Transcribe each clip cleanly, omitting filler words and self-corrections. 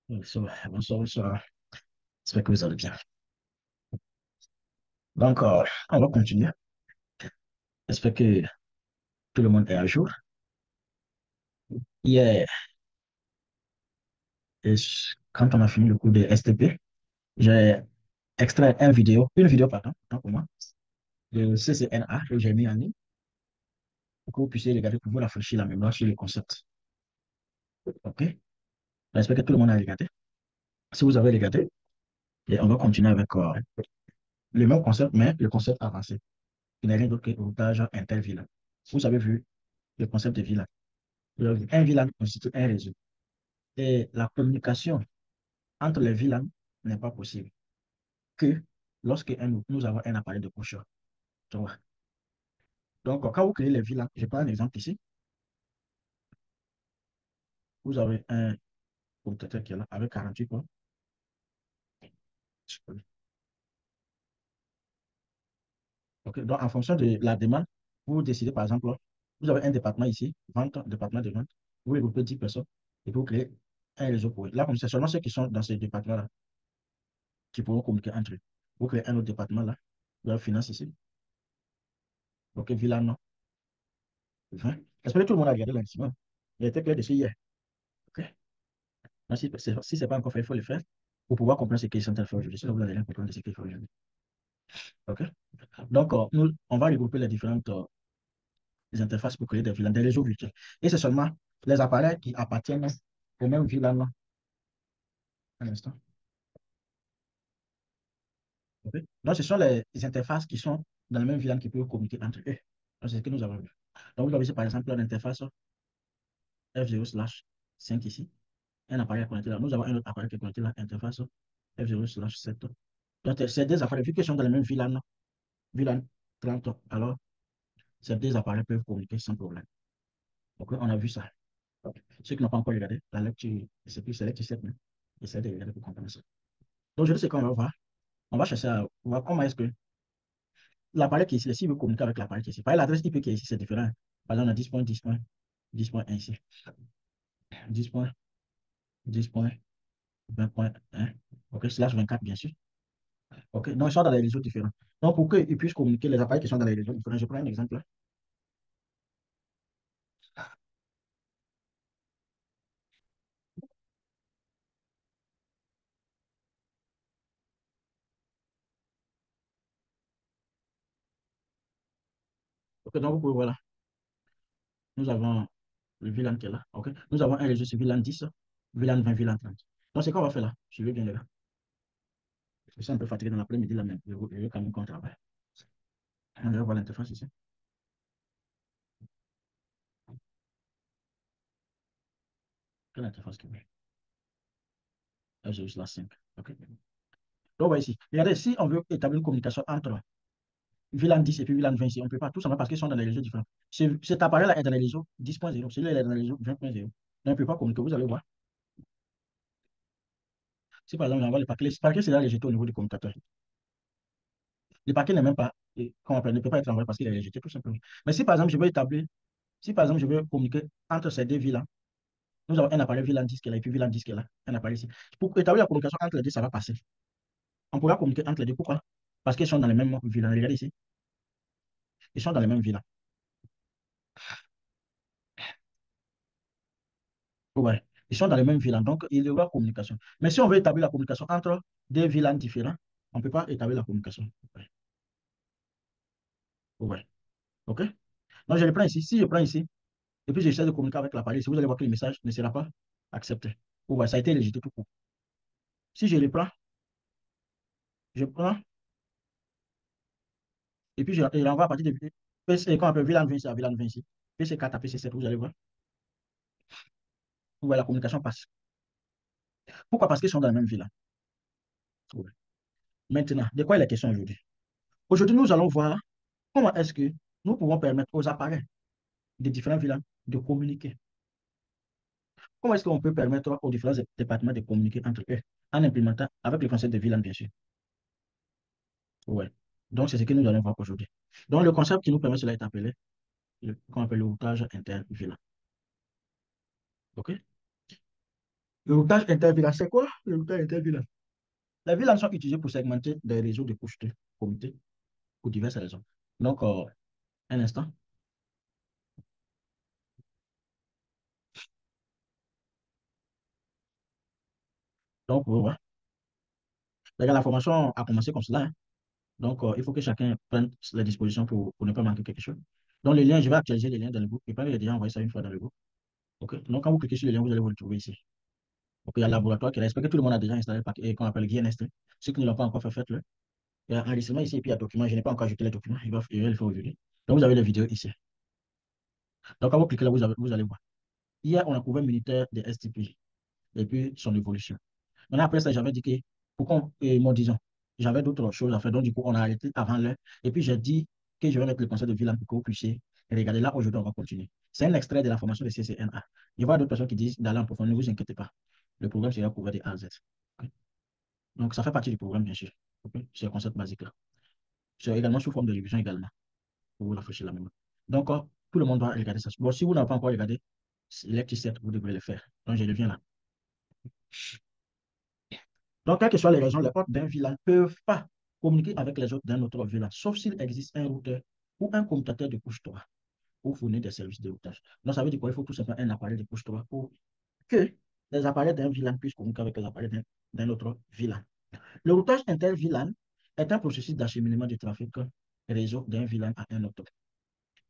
Bonsoir, bonsoir. J'espère que vous allez bien. Donc, on va continuer. J'espère que tout le monde est à jour. Hier, quand on a fini le cours de STP, j'ai extrait une vidéo, pardon, autant pour moi, de CCNA que j'ai mis en ligne pour que vous puissiez regarder pour vous rafraîchir la mémoire sur le concept. OK? J'espère que tout le monde a regardé. Si vous avez regardé, et on va continuer avec le même concept, mais le concept avancé, qui n'est rien d'autre que routage intervillain. Vous avez vu le concept de VLAN. Un VLAN constitue un réseau. Et la communication entre les VLAN n'est pas possible que lorsque nous avons un appareil de couche. Tu vois. Donc, quand vous créez les VLAN, je prends un exemple ici. Vous avez un commutateur qui est là avec 48 ports. Ok. Donc, en fonction de la demande, vous décidez, par exemple, vous avez un département ici, vente, département de vente. Vous regroupez 10 personnes et vous créez un réseau pour eux. Là, comme c'est seulement ceux qui sont dans ce département-là qui pourront communiquer entre eux. Vous créez un autre département là. Vous avez finance ici. Ok, VLAN, non. 20. J'espère que tout le monde a regardé l'instrument. Il a été clair dessus hier. Ok. Donc, si ce n'est pas encore fait, il faut le faire pour pouvoir comprendre ce qu'ils sont en train de faire aujourd'hui. Sinon, vous n'allez rien comprendre de ce qu'ils font aujourd'hui. OK? Donc, on va regrouper les différentes les interfaces pour créer des VLAN, des réseaux virtuels. Et c'est seulement les appareils qui appartiennent au même VLAN. Un instant. OK? Donc, ce sont les interfaces qui sont dans le même VLAN qui peuvent communiquer entre eux. Donc, c'est ce que nous avons vu. Donc, vous avez ici, par exemple, l'interface F0/5 ici. Un appareil connecté là. Nous avons un autre appareil qui est connecté là, interface F0/7. Donc, ces deux appareils, vu qu'ils sont dans le même VLAN 30, alors ces deux appareils peuvent communiquer sans problème. Donc, on a vu ça. Ceux qui n'ont pas encore regardé, la lecture, c'est plus lecture 7, mais essayez de regarder pour comprendre ça. Donc, je sais qu'on va voir. On va chercher à voir comment est-ce que l'appareil qui est ici, s'il veut communiquer avec l'appareil qui est ici. Par l'adresse IP qui est ici, c'est différent. Par exemple, on a 10.10.10.1 ici. 10.10.20.1. OK, slash 24, bien sûr. OK, donc ils sont dans les réseaux différents. Donc, pour qu'ils puissent communiquer, les appareils qui sont dans les réseaux différents, je prends un exemple. OK, donc vous pouvez voir là. Nous avons le VLAN qui est là. OK, nous avons un réseau sur VLAN 10, VLAN 20, VLAN 30. Donc, c'est quoi on va faire là? Suivez bien là. Je suis un peu fatigué dans l'après-midi là, mais je vais quand même qu'on travaille. On va voir l'interface ici. Quelle interface qui est? Là, j'ai juste la 5. OK. Donc, voilà ici. Regardez, si on veut établir une communication entre VLAN 10 et puis VLAN 20 ici, on ne peut pas, tout simplement parce qu'ils sont dans les réseaux différents. Cet appareil-là est dans les réseaux 10.0, celui-là est dans les réseaux 20.0. Donc, on ne peut pas communiquer. Vous allez voir. Si par exemple, j'envoie le paquet c'est là rejeté au niveau du commutateur. Le paquet n'est même pas, comment on appelle, ne peut pas être envoyé parce qu'il est rejeté, tout simplement. Mais si par exemple, si par exemple, je veux communiquer entre ces deux VLAN, nous avons un appareil VLAN 10 qui est là et puis VLAN 10 qui est là, un appareil ici. Pour établir la communication entre les deux, ça va passer. On pourra communiquer entre les deux. Pourquoi? Parce qu'ils sont dans les mêmes VLAN. Regardez ici. Ils sont dans les mêmes VLAN. Ouais. Ils sont dans les mêmes VLAN. Donc, il y aura communication. Mais si on veut établir la communication entre deux VLAN différents, on ne peut pas établir la communication. Ouais. Ouais. OK? Donc, je le prends ici. Si je prends ici, et puis j'essaie de communiquer avec l'appareil, si vous allez voir que le message ne sera pas accepté. Ouais, ça a été rejeté tout court. Si je le prends, je prends, et puis je l'envoie à partir de PC, qu'on appelle VLAN 20 à VLAN 26. PC4 à PC7, vous allez voir. Ouais, la communication passe. Pourquoi? Parce qu'ils sont dans la même VLAN. Ouais. Maintenant, de quoi il est question aujourd'hui? Aujourd'hui, nous allons voir comment est-ce que nous pouvons permettre aux appareils des différents VLAN de communiquer. Comment est-ce qu'on peut permettre aux différents départements de communiquer entre eux en implémentant avec le concept de VLAN, bien sûr. Ouais. Donc, c'est ce que nous allons voir aujourd'hui. Donc, le concept qui nous permet cela est appelé, qu'on appelle le routage inter-VLAN. OK? Le routage inter-VLAN, c'est quoi le routage inter-VLAN? Les VLAN sont utilisés pour segmenter des réseaux de couches de comité pour diverses raisons. Donc, un instant. Donc, voilà. La formation a commencé comme cela, hein. Donc, il faut que chacun prenne les dispositions pour ne pas manquer quelque chose. Donc, les liens, je vais actualiser les liens dans le groupe. Et pas, il a déjà envoyé ça une fois dans le groupe. OK? Donc, quand vous cliquez sur le lien, vous allez vous le trouver ici. OK, il y a le laboratoire qui est là. J'espère que tout le monde a déjà installé le paquet qu'on appelle GNST. Ceux qui ne l'ont pas encore fait, faites-le. Il y a enregistrement ici et puis il y a document. Je n'ai pas encore ajouté les documents. Je vais le faire aujourd'hui. Donc, vous avez les vidéos ici. Donc, quand vous cliquez là, vous allez voir. Hier, on a couvert le militaire des STP et puis son évolution. Maintenant, après ça, j'avais dit que, pourquoi, moi, disons, j'avais d'autres choses à faire. Donc, du coup, on a arrêté avant l'heure. Et puis, j'ai dit que je vais mettre le conseil de ville pour que vous puissiez regarder. Là, aujourd'hui, on va continuer. C'est un extrait de la formation de CCNA. Je vois d'autres personnes qui disent d'aller en profondeur. Ne vous inquiétez pas. Le programme sera couvert de A à Z. Ok. Donc, ça fait partie du programme, bien sûr. Ok. C'est un concept basique là. C'est également sous forme de révision également, pour vous rafraîchir la mémoire. Donc, tout le monde doit regarder ça. Bon, si vous n'avez pas encore regardé, Lecture 7, vous devrez le faire. Donc, je reviens là. Donc, quelles que soient les raisons, les portes d'un VLAN ne peuvent pas communiquer avec les autres d'un autre VLAN, sauf s'il existe un routeur ou un commutateur de couche 3 pour fournir des services de routage. Donc, ça veut dire quoi? Il faut tout simplement un appareil de couche 3 pour que les appareils d'un VLAN puissent communiquer avec les appareils d'un autre VLAN. Le routage inter-VLAN est un processus d'acheminement du trafic réseau d'un VLAN à un autre.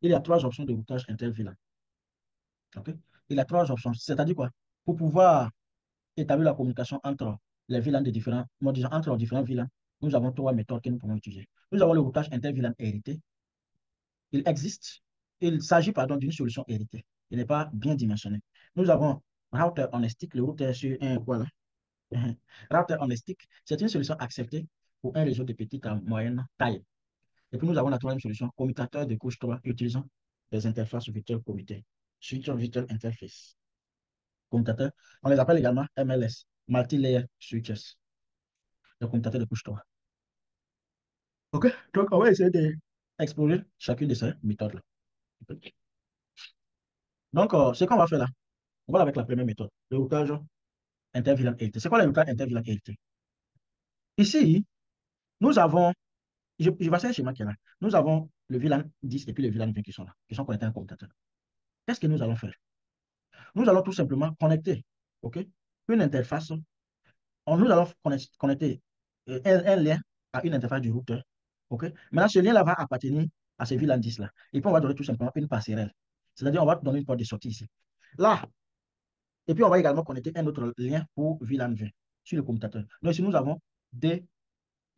Il y a trois options de routage inter-VLAN. Okay? Il y a trois options. C'est-à-dire quoi? Pour pouvoir établir la communication entre les VLAN de différents, moi disons, entre les différents VLAN, nous avons trois méthodes que nous pouvons utiliser. Nous avons le routage inter-VLAN hérité. Il existe, il s'agit pardon d'une solution héritée. Il n'est pas bien dimensionné. Nous avons router on stick, le routeur sur un voilà. Router on stick, c'est une solution acceptée pour un réseau de petite à moyenne taille. Et puis nous avons la troisième solution, commutateur de couche 3 utilisant des interfaces virtuelles comité, Switch Virtual Interface. Commutateur, on les appelle également MLS, Multi-Layer Switches, le commutateur de couche 3. OK, donc on va essayer d'explorer chacune de ces méthodes-là. Donc, ce qu'on va faire là, on va avec la première méthode, le routage inter-VLAN hérité. C'est quoi le routage inter-VLAN hérité? Ici, nous avons, je vais faire un schéma qui est là. Nous avons le VLAN 10 et puis le VLAN 20 qui sont là, qui sont connectés à un commutateur. Qu'est-ce que nous allons faire? Nous allons tout simplement connecter, OK, une interface. Nous allons connecter un lien à une interface du routeur. OK? Maintenant, ce lien-là va appartenir à ce VLAN 10 là. Et puis, on va donner tout simplement une passerelle. C'est-à-dire, on va donner une porte de sortie ici. Là, et puis, on va également connecter un autre lien pour VLAN 20 sur le commutateur. Donc, ici, nous avons des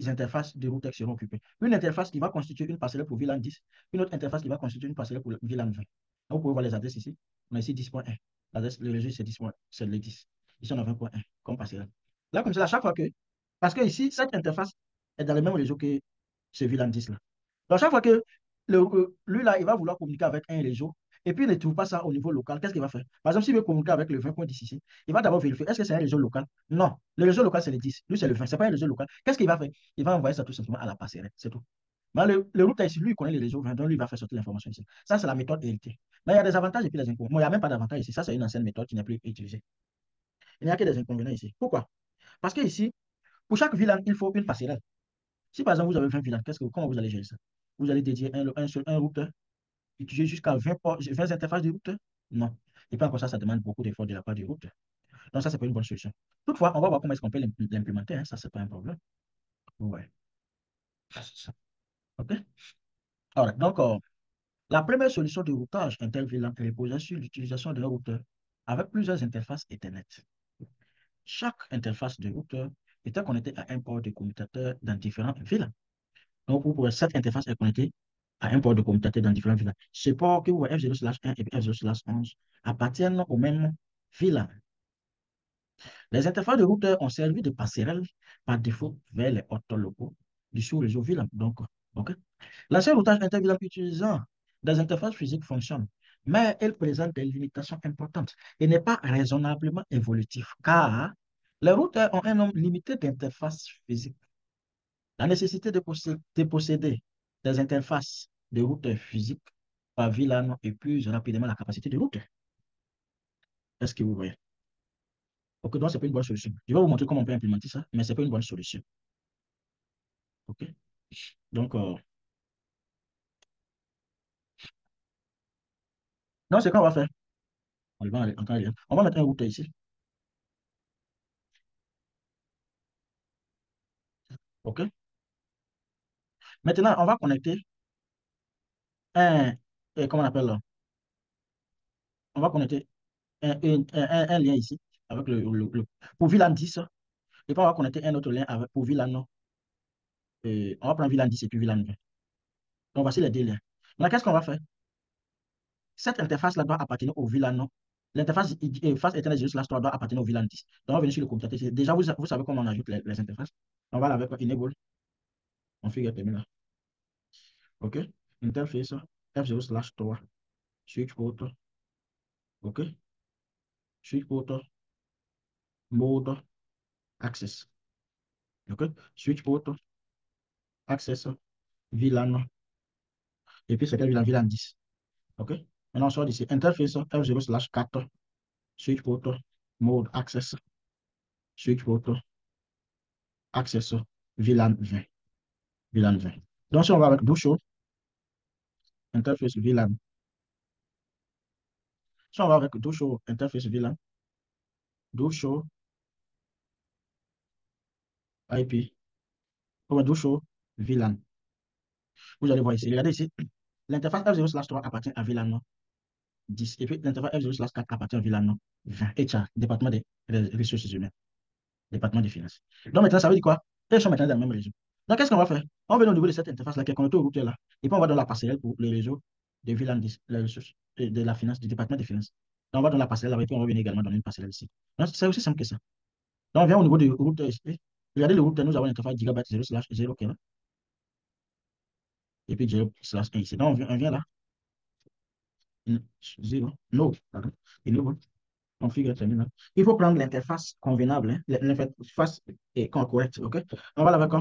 interfaces de routeurs qui seront occupées. Une interface qui va constituer une passerelle pour VLAN 10, une autre interface qui va constituer une passerelle pour VLAN 20. Donc, vous pouvez voir les adresses ici. On a ici 10.1. L'adresse, le réseau, c'est 10. C'est le 10. Ici, on a 20.1 comme passerelle. Là, comme ça, à chaque fois que. Parce que ici, cette interface est dans le même réseau que ce VLAN 10 là. Donc, à chaque fois que lui, là, il va vouloir communiquer avec un réseau, et puis il ne trouve pas ça au niveau local, qu'est-ce qu'il va faire? Par exemple, s'il veut communiquer avec le 20.10 ici, il va d'abord vérifier, est-ce que c'est un réseau local? Non. Le réseau local, c'est le 10. Lui, c'est le 20. Ce n'est pas un réseau local. Qu'est-ce qu'il va faire? Il va envoyer ça tout simplement à la passerelle. C'est tout. Mais le routeur ici, lui, il connaît les réseaux 20, donc lui, il va faire sortir l'information ici. Ça, c'est la méthode héritée. Mais il y a des avantages et puis des inconvénients. Moi, il n'y a même pas d'avantage ici. Ça, c'est une ancienne méthode qui n'est plus utilisée. Il n'y a que des inconvénients ici. Pourquoi? Parce que ici, pour chaque VLAN, il faut une passerelle. Si par exemple, vous avez 20 VLAN, comment vous allez gérer ça? Vous allez dédier un routeur, utiliser jusqu'à 20 interfaces de routeur? Non. Et puis encore ça, ça demande beaucoup d'efforts de la part du routeur. Donc, ça, c'est pas une bonne solution. Toutefois, on va voir comment est-ce qu'on peut l'implémenter, hein. Ça, c'est pas un problème. Ouais. Ça, c'est ça. OK? Alors, donc, la première solution de routage inter-VLAN reposait sur l'utilisation d'un routeur avec plusieurs interfaces Ethernet. Chaque interface de routeur était connectée à un port de commutateur dans différents VLAN. Donc, vous pouvez, cette interface est connectée à un port de commutateur dans différents VLAN. Ce port que vous voyez F0/1 et F0/11 appartiennent au même VLAN. Les interfaces de routeur ont servi de passerelle par défaut vers les ports locaux du sous-réseau VLAN. Donc, OK. L'ancien routage inter-VLAN utilisant des interfaces physiques fonctionne, mais elle présente des limitations importantes et n'est pas raisonnablement évolutive car les routeurs ont un nombre limité d'interfaces physiques. La nécessité de posséder des interfaces de routeurs physiques par VLAN épuise rapidement la capacité de routeur. Est-ce que vous voyez? Ok, donc c'est pas une bonne solution. Je vais vous montrer comment on peut implémenter ça, mais c'est pas une bonne solution. Ok, donc, non, c'est quoi on va faire? On va encore aller. On va mettre un routeur ici. Ok, maintenant, on va connecter un, comment on appelle là? On va connecter un lien ici avec pour VLAN 10. Et puis on va connecter un autre lien avec, pour VLAN. On va prendre VLAN 10 et puis VLAN 20. Donc voici les deux liens. Maintenant, qu'est-ce qu'on va faire? Cette interface-là doit appartenir au VLAN. L'interface face Ethernet 0/3 doit appartenir au VLAN 10. Donc on va venir sur le computer. Déjà, vous savez comment on ajoute les interfaces. On va aller avec Enable, configure terminal. OK? Interface F0/3. Switch port. OK? Switch port. Mode. Access. OK? Switch port. Access. VLAN. Et puis c'était VLAN, VLAN 10. OK? Maintenant, on sort d'ici. Interface F0/4. Switch port. Mode. Access. Switch port. Access. VLAN 20. VLAN 20. Donc, si on va avec do show, interface VLAN. Si on va avec do show, interface VLAN, do show IP, on va do show VLAN. Vous allez voir ici. Regardez ici. L'interface F0/3 appartient à VLAN 10. Et puis l'interface F0/4 appartient à VLAN 20. HR, département des ressources humaines, département des finances. Donc maintenant, ça veut dire quoi? Ils sont maintenant dans le même réseau. Donc, qu'est-ce qu'on va faire? On va au niveau de cette interface-là qui est connectée au routeur là. Et puis, on va dans la passerelle pour les réseaux de VLAN 10, les ressources de la finance, du département des finances. Donc, on va dans la passerelle là, et puis on va venir également dans une passerelle ici. Donc, c'est aussi simple que ça. Donc, on vient au niveau du routeur ici. Regardez le routeur, nous avons l'interface gigabyte 0/0 qui est là. Et puis 0/1 ici. Donc, on vient là. 0, no, pardon. Et nous, configure terminal. Il faut prendre l'interface convenable, hein, l'interface est correcte, ok? On va avec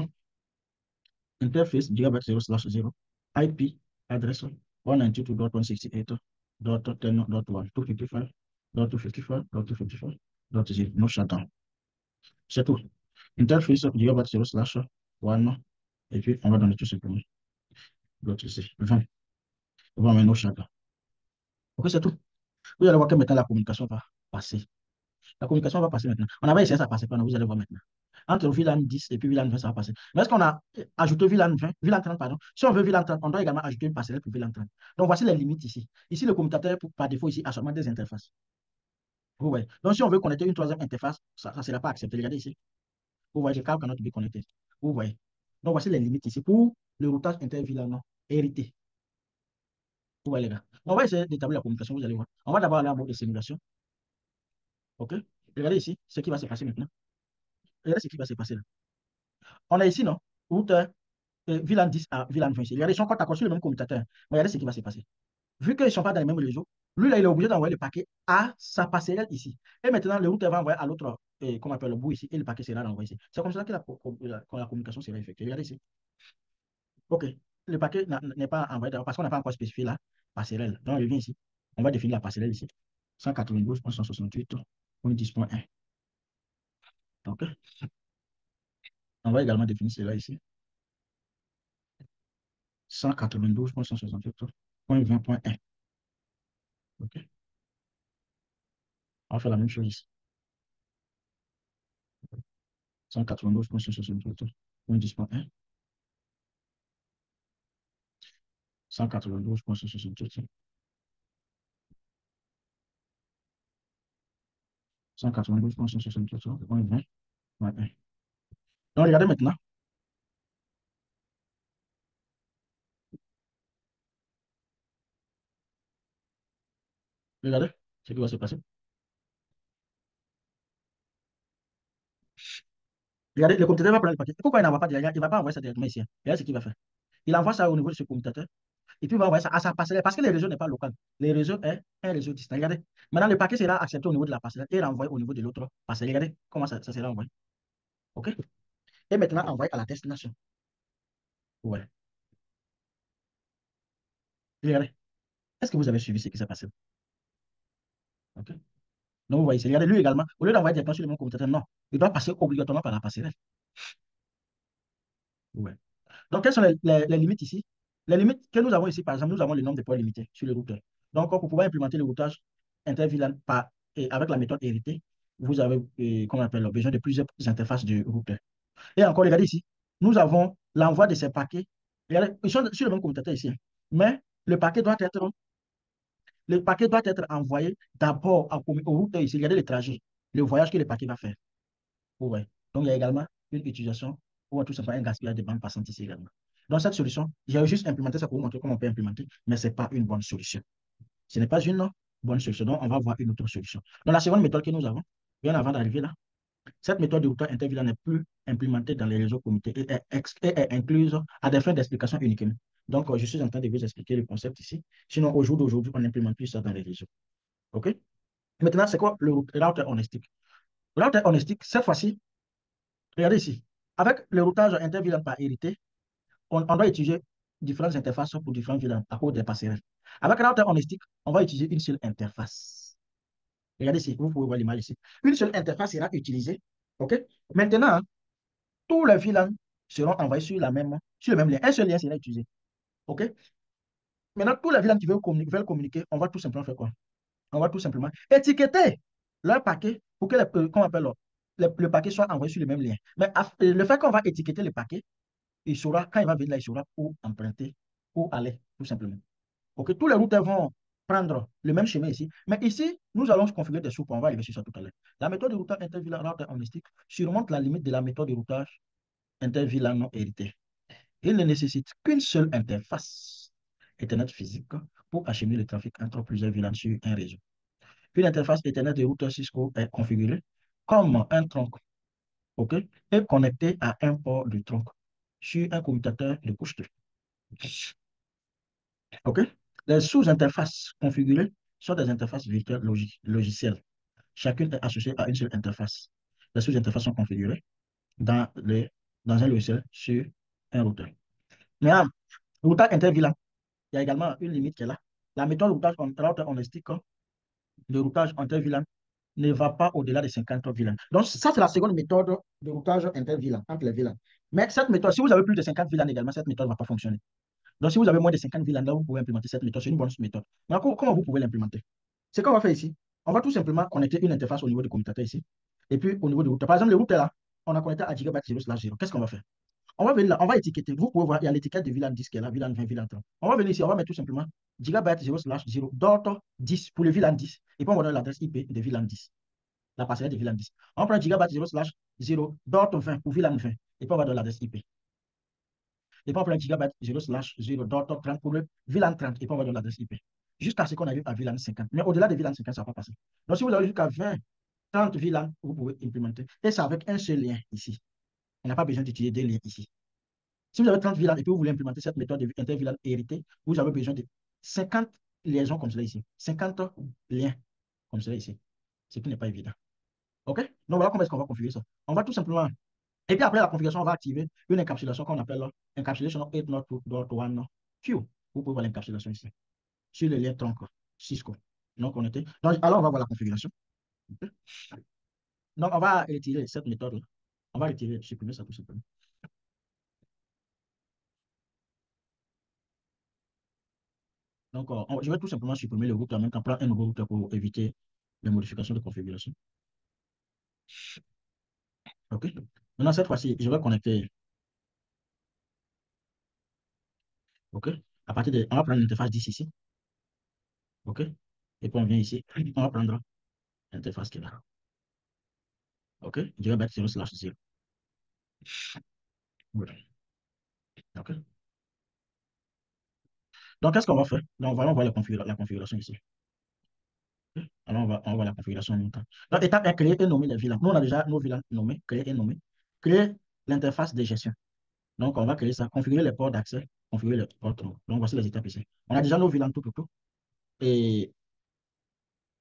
interface gigabyte 0/0, IP address 192.168.10.1, 255.255.255.0, no shutdown. C'est tout. Interface gigabyte 0/1, et puis on va donner tout simplement. L'autre ici, 20. On va mettre no shutdown. Ok, c'est tout. Vous allez voir que maintenant la communication va passer. La communication va passer maintenant. On avait essayé, ça ne passait pas, vous allez voir maintenant. Entre VLAN 10 et puis VLAN 20, ça va passer. Mais est-ce qu'on a ajouté VLAN 20, VLAN 30, pardon? Si on veut VLAN 30, on doit également ajouter une passerelle pour VLAN 30. Donc voici les limites ici. Ici, le commutateur, par défaut, ici, a seulement des interfaces. Vous voyez. Donc si on veut connecter une troisième interface, ça ne sera pas accepté. Regardez ici. Vous voyez, je call cannot be connected. Vous voyez. Donc voici les limites ici pour le routage inter-VLAN hérité. Vous voyez, les gars. On va essayer d'établir la communication, vous allez voir. On va d'abord aller en mode de simulation. OK? Regardez ici ce qui va se passer maintenant. Regardez ce qui va se passer là. On a ici, non? Routeur VLAN 10 à VLAN 20. Regardez, ils sont côte à côte sur le même commutateur. Regardez ce qui va se passer. Vu qu'ils ne sont pas dans le même réseau, lui, là, il est obligé d'envoyer le paquet à sa passerelle ici. Et maintenant, le routeur va envoyer à l'autre, comment on appelle le bout ici, et le paquet sera renvoyé ici. C'est comme ça que la communication sera effectuée. Regardez ici. OK. Le paquet n'est pas envoyé parce qu'on n'a pas encore spécifié la passerelle. Donc, je viens ici. On va définir la passerelle ici. 192.168.10.1. OK. On va également définir cela ici. 192.168.20.1. OK. On va faire la même chose ici. 192.168.10.1. 192.168. 192.168.20.1. Donc, regardez maintenant. Regardez ce qui va se passer. Regardez, le commutateur va prendre le paquet. Pourquoi il n'envoie pas directement? Il ne va pas envoyer ça directement ici. Regardez ce qu'il va faire. Il envoie ça au niveau de ce commutateur. Et puis, il va envoyer ça à sa passerelle parce que le réseau n'est pas local. Le réseau est un réseau distinct. Regardez. Maintenant, le paquet sera accepté au niveau de la passerelle et renvoyé au niveau de l'autre passerelle. Regardez comment ça sera envoyé. OK? Et maintenant, envoyé à la destination. Ouais. Regardez. Est-ce que vous avez suivi ce qui s'est passé? OK? Donc, vous voyez, regardez, lui également, au lieu d'envoyer directement sur le même commutateur, non, il doit passer obligatoirement par la passerelle. Ouais. Donc, quelles sont les limites ici? Les limites que nous avons ici, par exemple, nous avons le nombre de ports limité sur le routeur. Donc, pour pouvoir implémenter le routage inter-VLAN avec la méthode héritée, vous avez, comment on appelle, besoin de plusieurs interfaces de routeur. Et encore, regardez ici, nous avons l'envoi de ces paquets. Regardez, ils sont sur le même commutateur ici, hein. Mais le paquet doit être envoyé d'abord au routeur ici. Regardez le trajet, le voyage que le paquet va faire. Ouais. Donc, il y a également une utilisation ou tout simplement un gaspillage de bande passante ici également. Donc, cette solution, j'ai juste implémenté ça pour vous montrer comment on peut implémenter, mais ce n'est pas une bonne solution. Ce n'est pas une bonne solution. Donc, on va voir une autre solution. Donc, la seconde méthode que nous avons, bien avant d'arriver là, cette méthode de routeur intervient n'est plus implémentée dans les réseaux comités et est incluse à des fins d'explication uniquement. Donc, je suis en train de vous expliquer le concept ici. Sinon, au jour d'aujourd'hui, on n'implémente plus ça dans les réseaux. OK? Maintenant, c'est quoi le routeur honestique? Le routeur honestique, cette fois-ci, regardez ici. Avec le routage inter-VLAN par hérité, on doit utiliser différentes interfaces pour différents VLAN à cause des passerelles. Avec le routeur honestique, on va utiliser une seule interface. Regardez ici, vous pouvez voir l'image ici. Une seule interface sera utilisée. OK? Maintenant, tous les VLAN seront envoyés sur le même lien. Un seul lien sera utilisé. OK? Maintenant, tous les VLAN qui veulent communiquer, on va tout simplement faire quoi? On va tout simplement étiqueter leur paquet pour que le paquet soit envoyé sur le même lien. Mais le fait qu'on va étiqueter le paquet, il saura, quand il va venir là, il saura où emprunter, où aller, tout simplement. OK, tous les routeurs vont prendre le même chemin ici. Mais ici, nous allons configurer des soupes. On va arriver sur ça tout à l'heure. La méthode de routage inter-VLAN router honestique surmonte la limite de la méthode de routage inter-VLAN non hérité. Il ne nécessite qu'une seule interface Ethernet physique pour acheminer le trafic entre plusieurs VLAN sur un réseau. Une interface Ethernet de routeur Cisco est configurée comme un tronc, OK, et connectée à un port de tronc sur un commutateur de couche 2. OK? Les sous-interfaces configurées sont des interfaces virtuelles logicielles. Chacune est associée à une seule interface. Les sous-interfaces sont configurées dans un logiciel sur un routeur. Maintenant, le routage inter-VLAN, il y a également une limite qui est là. La méthode routeur honestique, le routage inter-VLAN ne va pas au-delà de 50 VLAN. Donc, ça, c'est la seconde méthode de routage inter-VLAN, entre les VLAN. Mais cette méthode, si vous avez plus de 50 VLAN également, cette méthode ne va pas fonctionner. Donc, si vous avez moins de 50 VLAN, là, vous pouvez implémenter cette méthode. C'est une bonne méthode. Mais comment vous pouvez l'implémenter? Ce qu'on va faire ici, on va tout simplement connecter une interface au niveau du commutateur ici. Et puis, au niveau du routeur. Par exemple, le routeur là, on a connecté à gigabyte 0/0. Qu'est-ce qu'on va faire? On va venir là, on va étiqueter. Vous pouvez voir, il y a l'étiquette de VLAN 10 qui est là, VLAN 20, VLAN 30. On va venir ici, on va mettre tout simplement gigabyte 0/0 dot 10 pour le VLAN 10. Et puis, on va donner l'adresse IP de VLAN 10, la passerelle de VLAN 10. On prend gigabyte 0/0 dot 20 pour VLAN 20. Et puis, on va donner l'adresse IP. Et puis, on prend gigabyte 0/0 dot 30 pour le VLAN 30. Et puis, on va donner l'adresse IP. Jusqu'à ce qu'on arrive à VLAN 50. Mais au-delà de VLAN 50, ça ne va pas passer. Donc, si vous avez jusqu'à 20, 30 VLAN, vous pouvez implémenter. Et c'est avec un seul lien ici. On n'a pas besoin d'utiliser des liens ici. Si vous avez 30 VLAN et que vous voulez implémenter cette méthode inter-VLAN héritée, vous avez besoin de 50 liaisons comme cela ici. 50 liens comme cela ici. Ce qui n'est pas évident. OK? Donc voilà comment est-ce qu'on va configurer ça. On va tout simplement. Et puis après la configuration, on va activer une encapsulation qu'on appelle encapsulation 8.1 Q. Vous pouvez voir l'encapsulation ici. Sur le lien tronc Cisco. Donc on était. Donc, alors on va voir la configuration. Okay? Donc on va retirer cette méthode-là. On va retirer, supprimer ça tout simplement. Donc, je vais tout simplement supprimer le routeur en même temps, prendre un nouveau routeur pour éviter les modifications de configuration. OK. Maintenant, cette fois-ci, je vais connecter. OK. À partir de, on va prendre l'interface 10 ici. OK. Et puis, on vient ici. On va prendre l'interface qui est là. OK. Je vais mettre 0/0. Voilà. OK. Donc, qu'est-ce qu'on va faire? Donc, on va voir la configuration ici. OK. Alors, on va voir la configuration en même temps. Donc, étape 1, créer et nommer les VLAN. Nous, on a déjà nos VLAN nommés, créer et nommer. Créer l'interface de gestion. Donc, on va créer ça, configurer les ports d'accès, configurer les ports. Donc, voici les étapes ici. On a déjà nos VLAN tout. Et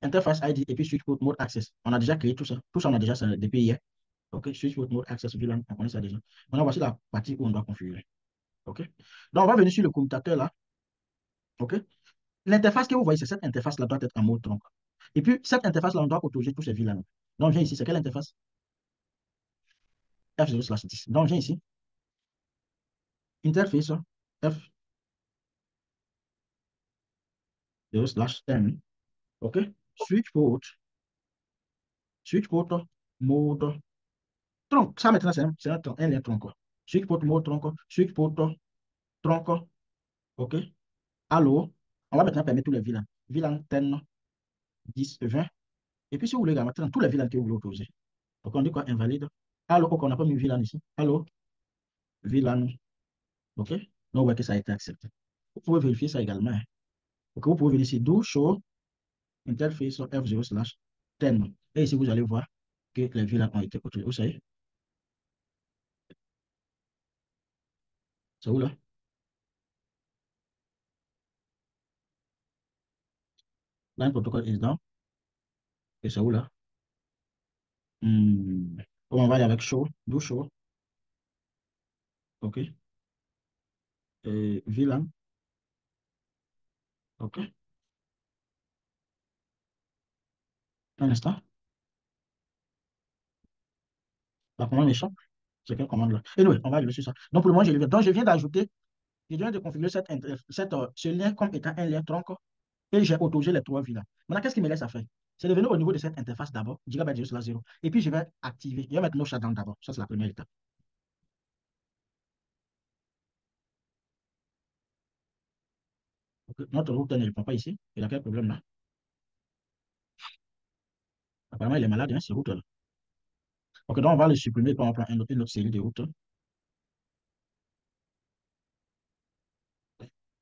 interface ID et puis switch port mode access. On a déjà créé tout ça. Tout ça, on a déjà ça depuis hier. OK, switch port mode access VLAN, on connaît ça déjà. Maintenant, voici la partie où on doit configurer. OK. Donc, on va venir sur le commutateur là. OK. L'interface que vous voyez, c'est cette interface-là doit être en mode tronc. Et puis, cette interface-là, on doit autoriser tous ces VLAN. Donc, viens ici, c'est quelle interface? F0/10. Donc, viens ici, interface F0/10. OK? Switch port, mode, tronc. Ça, maintenant, c'est un lien tronc. Switch port, mode, tronc. Switch port, tronc. OK? Allo. On va maintenant permettre tous les VLAN. VLAN 10, 10, 20. Et puis, si vous voulez également, tous les VLAN que vous voulez autoriser. Donc, on dit quoi? Invalide. Allo, OK, on n'a pas mis VLAN ici. Allo, VLAN. OK? Donc, vous voyez que ça a été accepté. Vous pouvez vérifier ça également. Hein. OK, vous pouvez venir ici, do show interface F0/10. Et ici, vous allez voir que les VLAN ont été autorisés. Vous savez, c'est où là? Line protocol is down. Et c'est où là? Hmm. On va aller avec show, do show. OK. Et VLAN. OK. Un instant. La commande méchante. C'est quelle commande là? Et oui, on va aller sur ça. Donc, pour le moment, je viens d'ajouter, je viens de configurer ce lien comme étant un lien tronc et j'ai autorisé les trois VLAN. Maintenant, qu'est-ce qui me laisse à faire? C'est de venir au niveau de cette interface d'abord, Gigabyte 0/0. Et puis, je vais activer, je vais mettre nos shutdown d'abord. Ça, c'est la première étape. Okay. Notre routeur ne répond pas ici. Il a quel problème là? Apparemment, il est malade, hein, ce routeur là. Ok, donc on va le supprimer, puis on va prendre une autre série de routeurs.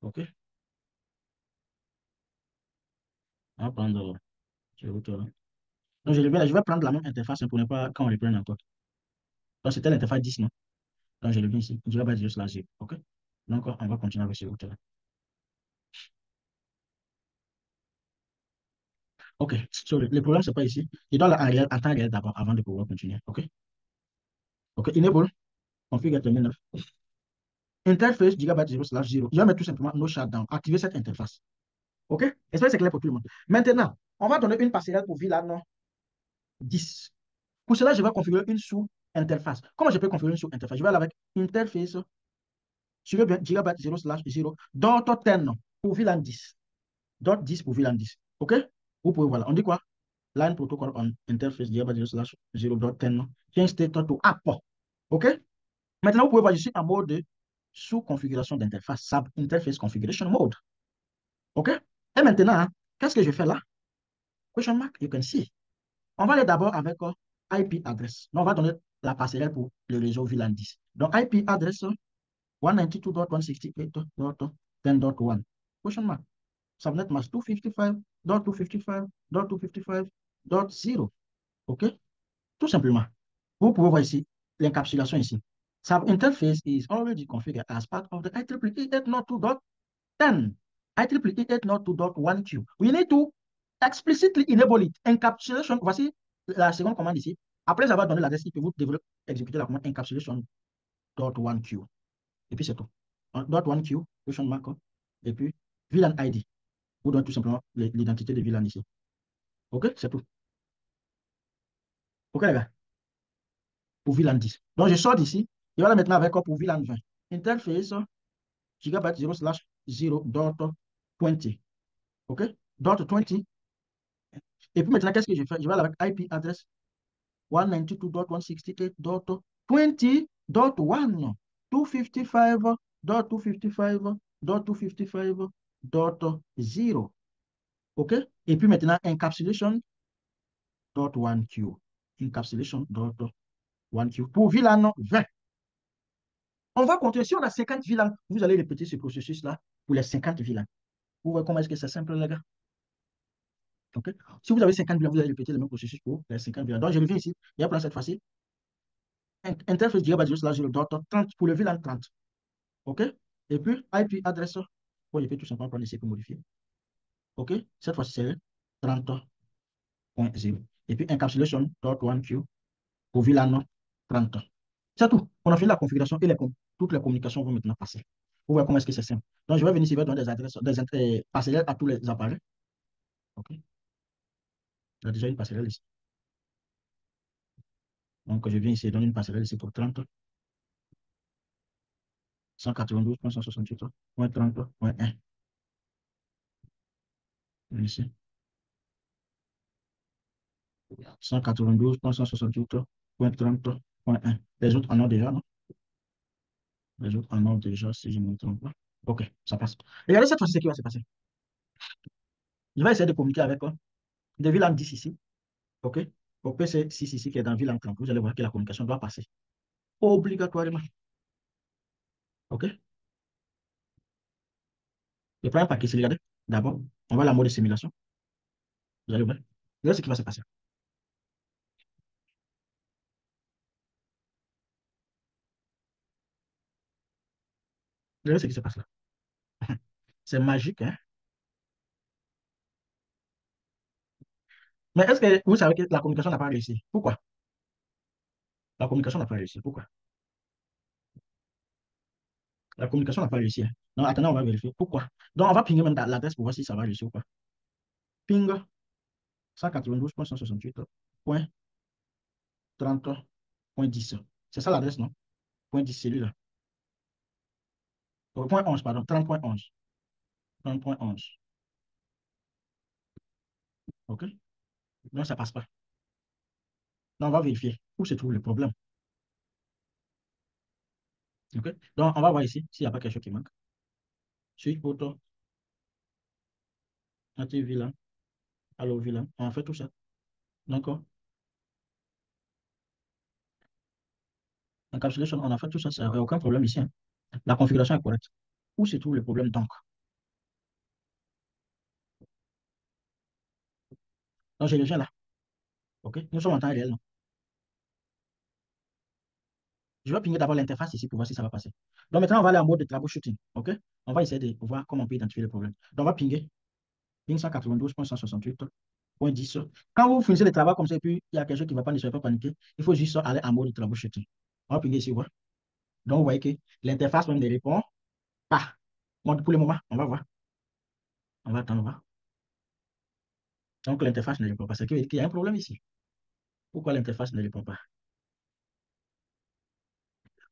Ok, on va prendre ce routeur là. Donc, je vais prendre la même interface hein, pour ne pas quand on reprenne encore. Donc, c'était l'interface 10, non? Donc, je le viens ici. Je vais mettre juste là, ok? Donc, on va continuer avec ce routeur là. Ok, so, le problème, c'est pas ici. Il doit en temps réel d'abord avant de pouvoir continuer. Ok? Ok, enable, configure terminal. Interface Gigabyte 0/0. Je vais mettre tout simplement no shutdown. Activer cette interface. Ok? J'espère que c'est clair pour tout le monde. Maintenant, on va donner une passerelle pour VLAN 10. Pour cela, je vais configurer une sous-interface. Comment je peux configurer une sous-interface? Je vais aller avec interface, je veux bien Gigabyte 0/0, dot 10 pour VLAN 10. Dot 10 pour VLAN 10. OK? Vous pouvez, voilà. On dit quoi? Line protocol on interface Gigabyte 0/0 dot 10. Change state to app. OK? Maintenant, vous pouvez voir, je suis en mode sous-configuration d'interface, sub interface configuration mode. OK? Et maintenant, hein, qu'est-ce que je fais là? Question mark, you can see. On va aller d'abord avec IP adresse. Donc, on va donner la passerelle pour le réseau VLAN 10. Donc, IP adresse 192.168.10.1. Question mark. Subnet mask 255.255.255.0. OK? Tout simplement. Vous pouvez voir ici l'encapsulation ici. Sub interface is already configured as part of the IEEE 802.10. IEEE 802.1Q. We need to explicitly enable it. Encapsulation. Voici la seconde commande ici. Après avoir donné l'adresse IP, vous devrez exécuter la commande encapsulation.1Q. Et puis c'est tout. .1Q, question mark. Et puis VLAN ID. Vous donnez tout simplement l'identité de VLAN ici. OK? C'est tout. OK, les gars? Pour VLAN 10. Donc, je sors d'ici. Et voilà maintenant avec quoi pour VLAN 20. Interface Gigabyte 0/0 dot 20. OK? Dot 20. Et puis maintenant, qu'est-ce que je fais? Je vais aller avec IP adresse 192.168.20.1. 255.255.255.0. OK? Et puis maintenant, encapsulation.1Q. Encapsulation.1Q. Pour VLAN 20. On va continuer. Si on a 50 VLAN, vous allez répéter ce processus-là pour les 50 VLAN. Vous voyez comment est-ce que c'est simple, les gars? OK? Si vous avez 50 VLAN, vous allez répéter le même processus pour les 50 VLAN. Donc, je reviens ici. Et après cette fois-ci, interface Gigabyte 0/0.30 pour le VLAN 30. OK? Et puis, IP adresse. Bon, je peux tout simplement prendre ici pour modifier. OK? Cette fois-ci, c'est 30.0. Et puis, encapsulation.1Q pour VLAN 30. C'est tout. On a fait la configuration et toutes les communications vont maintenant passer. Vous voyez comment est-ce que c'est simple. Donc, je vais venir ici, je vais donner des adresses, passerelles à tous les appareils. OK? Il y a déjà une passerelle ici. Donc, je viens ici et donne une passerelle ici pour 30, 192.168.30.1. Ici. 192.168.30.1. Les autres en ont déjà, non? Les autres en ont déjà, si je ne me trompe pas. OK, ça passe. Regardez cette fois-ci ce qui va se passer. Je vais essayer de communiquer avec de VLAN 10 ici. OK? Au PC6 ici qui est dans VLAN 30. Vous allez voir que la communication doit passer obligatoirement. OK? Je prends un paquet ici, regardez. D'abord, on va à la mode de simulation. Vous allez voir. Regardez ce qui va se passer. Regardez ce qui se passe là. C'est magique, hein? Mais est-ce que vous savez que la communication n'a pas réussi? Pourquoi? La communication n'a pas réussi. Pourquoi? La communication n'a pas réussi, hein. Non, attendez, on va vérifier. Pourquoi? Donc, on va pinguer même l'adresse pour voir si ça va réussir ou pas. Ping 192.168.30.10. C'est ça l'adresse, non? Point 10, celui-là. Point 11, pardon. 30.11. 30.11. OK? Non, ça passe pas. Donc, on va vérifier où se trouve le problème. OK? Donc, on va voir ici s'il n'y a pas quelque chose qui manque. Switch photo, native VLAN, allo VLAN. On a fait tout ça. D'accord? Encapsulation, on a fait tout ça. Ça n'avait aucun problème ici, hein. La configuration est correcte. Où se trouve le problème donc? Donc, je reviens là. OK? Nous sommes en temps réel, non? Je vais pinguer d'abord l'interface ici pour voir si ça va passer. Donc, maintenant, on va aller en mode de troubleshooting. OK? On va essayer de voir comment on peut identifier le problème. Donc, on va pinguer. Ping 192.168.10. Quand vous finissez le travail comme ça, et puis il y a quelque chose qui ne va pas, ne soyez pas paniquer. Il faut juste aller en mode de troubleshooting. On va pinguer ici, voilà. Donc, vous voyez que l'interface même ne répond pas. Bon, pour le moment, on va voir. On va attendre voir. Donc, l'interface ne répond pas. C'est qu'il y a un problème ici. Pourquoi l'interface ne répond pas?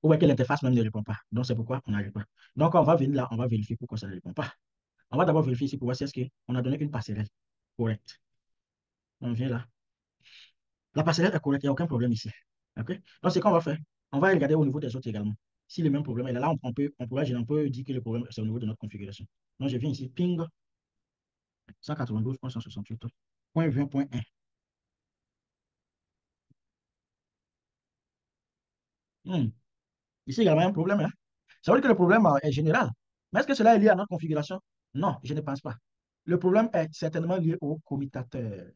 Vous voyez que l'interface même ne répond pas. Donc, c'est pourquoi on n'arrive pas. Donc, on va venir là, on va vérifier pourquoi ça ne répond pas. On va d'abord vérifier ici pour voir si est-ce qu'on a donné une passerelle correcte. On vient là. La passerelle est correcte, il n'y a aucun problème ici. OK? Donc, c'est qu'on va faire. On va regarder au niveau des autres également. Si le même problème est là, on peut dire que le problème, c'est au niveau de notre configuration. Donc, je viens ici, ping 192.168.20.1. Ici également, il y a un problème, hein. Ça veut dire que le problème est général. Mais est-ce que cela est lié à notre configuration? Non, je ne pense pas. Le problème est certainement lié au commutateur.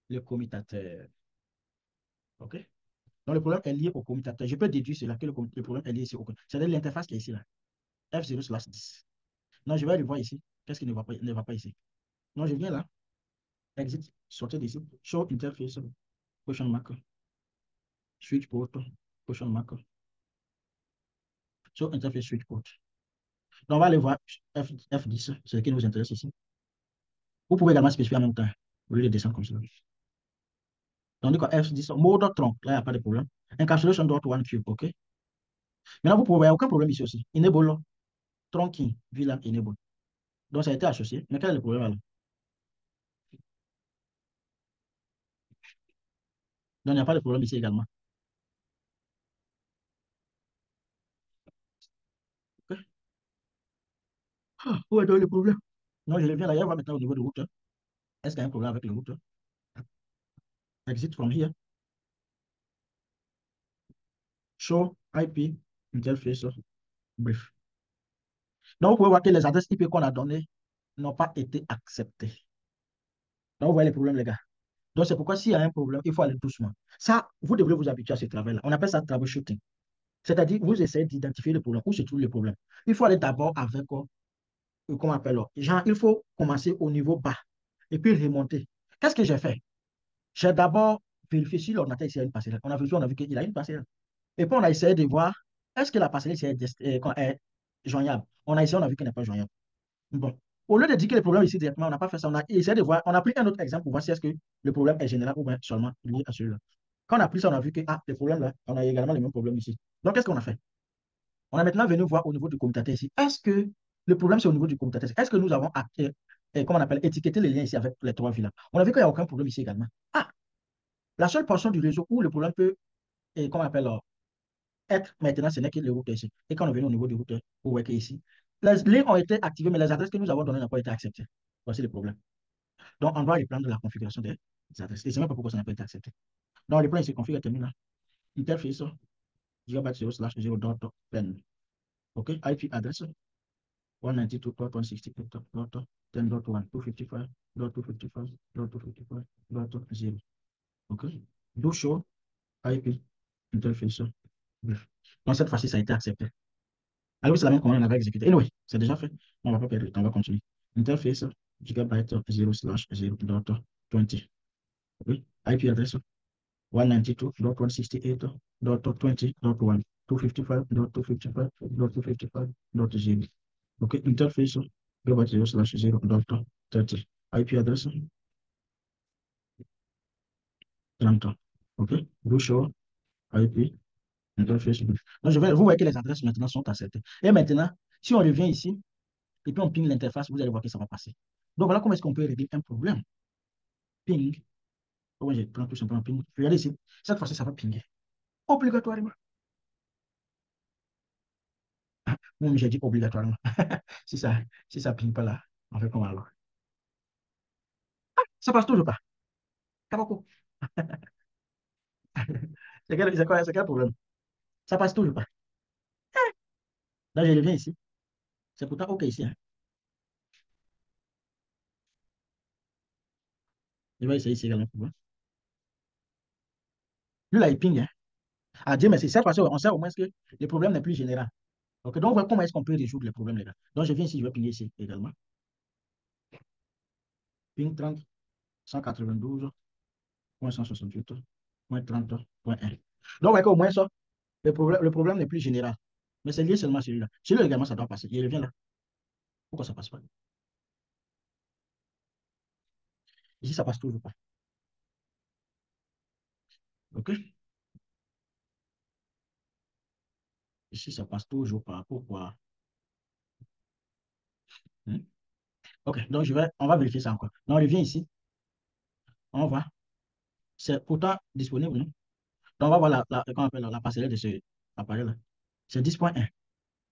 Le commutateur. OK? Donc, le problème est lié au commutateur. Je peux déduire cela, que le problème est lié ici au commutateur. C'est-à-dire l'interface qui est ici, là. F0/10. Non, je vais aller voir ici. Qu'est-ce qui ne va pas ici? Non, je viens là. Exit. Sortez d'ici. Show interface. Question mark. Switch port. Question mark. Show interface switch port. Donc, on va aller voir F10. C'est ce qui nous intéresse ici. Vous pouvez également spécifier en même temps. Au lieu de descendre comme ça. Donc, on dit F10. Mode tronc. Là, il n'y a pas de problème. Encapsulation dot one cube. OK? Maintenant, vous pouvez, il n'y a aucun problème ici aussi. Enable. Trunking. VLAN enable. Donc, ça a été associé. Mais quel est le problème alors? Donc, il n'y a pas de problème ici également. OK? Où est donc le problème? Non, je reviens là. On va maintenant au niveau de routeur. Est-ce qu'il y a un problème avec le routeur? Exit from here. Show IP interface brief. Donc, vous pouvez voir que les adresses IP qu'on a données n'ont pas été acceptées. Donc, vous voyez les problèmes, les gars. Donc, c'est pourquoi s'il y a un problème, il faut aller doucement. Ça, vous devrez vous habituer à ce travail-là. On appelle ça troubleshooting. C'est-à-dire, vous essayez d'identifier le problème, où se trouve le problème. Il faut aller d'abord avec, comment on appelle, genre, il faut commencer au niveau bas et puis remonter. Qu'est-ce que j'ai fait? J'ai d'abord vérifié si l'ordinateur ici a une passerelle. On a vérifié, on a vu qu'il a une passerelle. Et puis, on a essayé de voir, est-ce que la passerelle ici est joignable? On a essayé, on a vu qu'elle n'est pas joignable. Bon. Au lieu de dire que le problème ici directement, on n'a pas fait ça. On a essayé de voir, on a pris un autre exemple pour voir si est-ce que le problème est général ou bien seulement lié à celui-là. Quand on a pris ça, on a vu que le problème là, on a également les mêmes problèmes ici. Donc, qu'est-ce qu'on a fait? On a maintenant venu voir au niveau du commutateur ici. Est-ce que le problème, c'est au niveau du commutateur? Est-ce que nous avons, comment on appelle, étiqueté les liens ici avec les trois villas? On a vu qu'il n'y a aucun problème ici également. La seule portion du réseau où le problème peut, comment on appelle, être maintenant, ce n'est que le routeur ici. Et quand on est venu au niveau du routeur, vous voyez qu'ici, les liens ont été activés, mais les adresses que nous avons données n'ont pas été acceptées. Voici le problème. Donc, on doit reprendre la configuration des adresses. Et c'est même pas pourquoi ça n'a pas été accepté. Donc, on reprend ici, config terminal. Interface, gigabyte 0/0.10. OK, IP address 192.168.10.1.255.255.255.0. OK, do show IP interface. Bref. Donc, cette fois-ci, ça a été accepté. Alors, c'est la même commande, on avait exécuté. Et oui, c'est déjà fait. On ne va pas perdre de temps, on va continuer. Interface gigabyte 0/0.20. Oui, IP address 192.168.20.255.255.0. OK, interface gigabyte 0/0.30. IP address 30. OK, do show IP interface. Donc, vous voyez que les adresses maintenant sont acceptées. Et maintenant, si on revient ici, et puis on ping l'interface, vous allez voir que ça va passer. Donc voilà comment est-ce qu'on peut régler un problème. Ping. Oh, je prends tout simplement ping. Regardez ici. Cette fois-ci, ça va pinguer. Obligatoirement. Moi, j'ai dit obligatoirement. Si ça, si ça ping pas là, on fait comment alors? Ça passe toujours pas. Kabako. C'est quel problème? Ça passe toujours pas. Là, je reviens ici. C'est pourtant OK ici, hein. Je vais essayer ici également pour voir. Lui, là, il ping, hein. Ah, Dieu merci. Cette fois-ci, on sait au moins que le problème n'est plus général. OK, donc, on voit comment est-ce qu'on peut résoudre les problèmes, les gars. Donc, je viens ici, je vais pinguer ici également. Ping 30, 192.168.30.1. Donc, ouais, au moins ça, le problème n'est plus général. Mais c'est lié seulement à celui-là. Celui-là également, ça doit passer. Il revient là. Pourquoi ça passe pas? Ici, ça passe toujours pas. OK? Ici, ça passe toujours pas. Pourquoi? Hmm? OK, donc on va vérifier ça encore. Donc, on revient ici. On va. C'est pourtant disponible, non? Donc, on va voir comment on appelle la parcelle de ce appareil-là. C'est 10.1.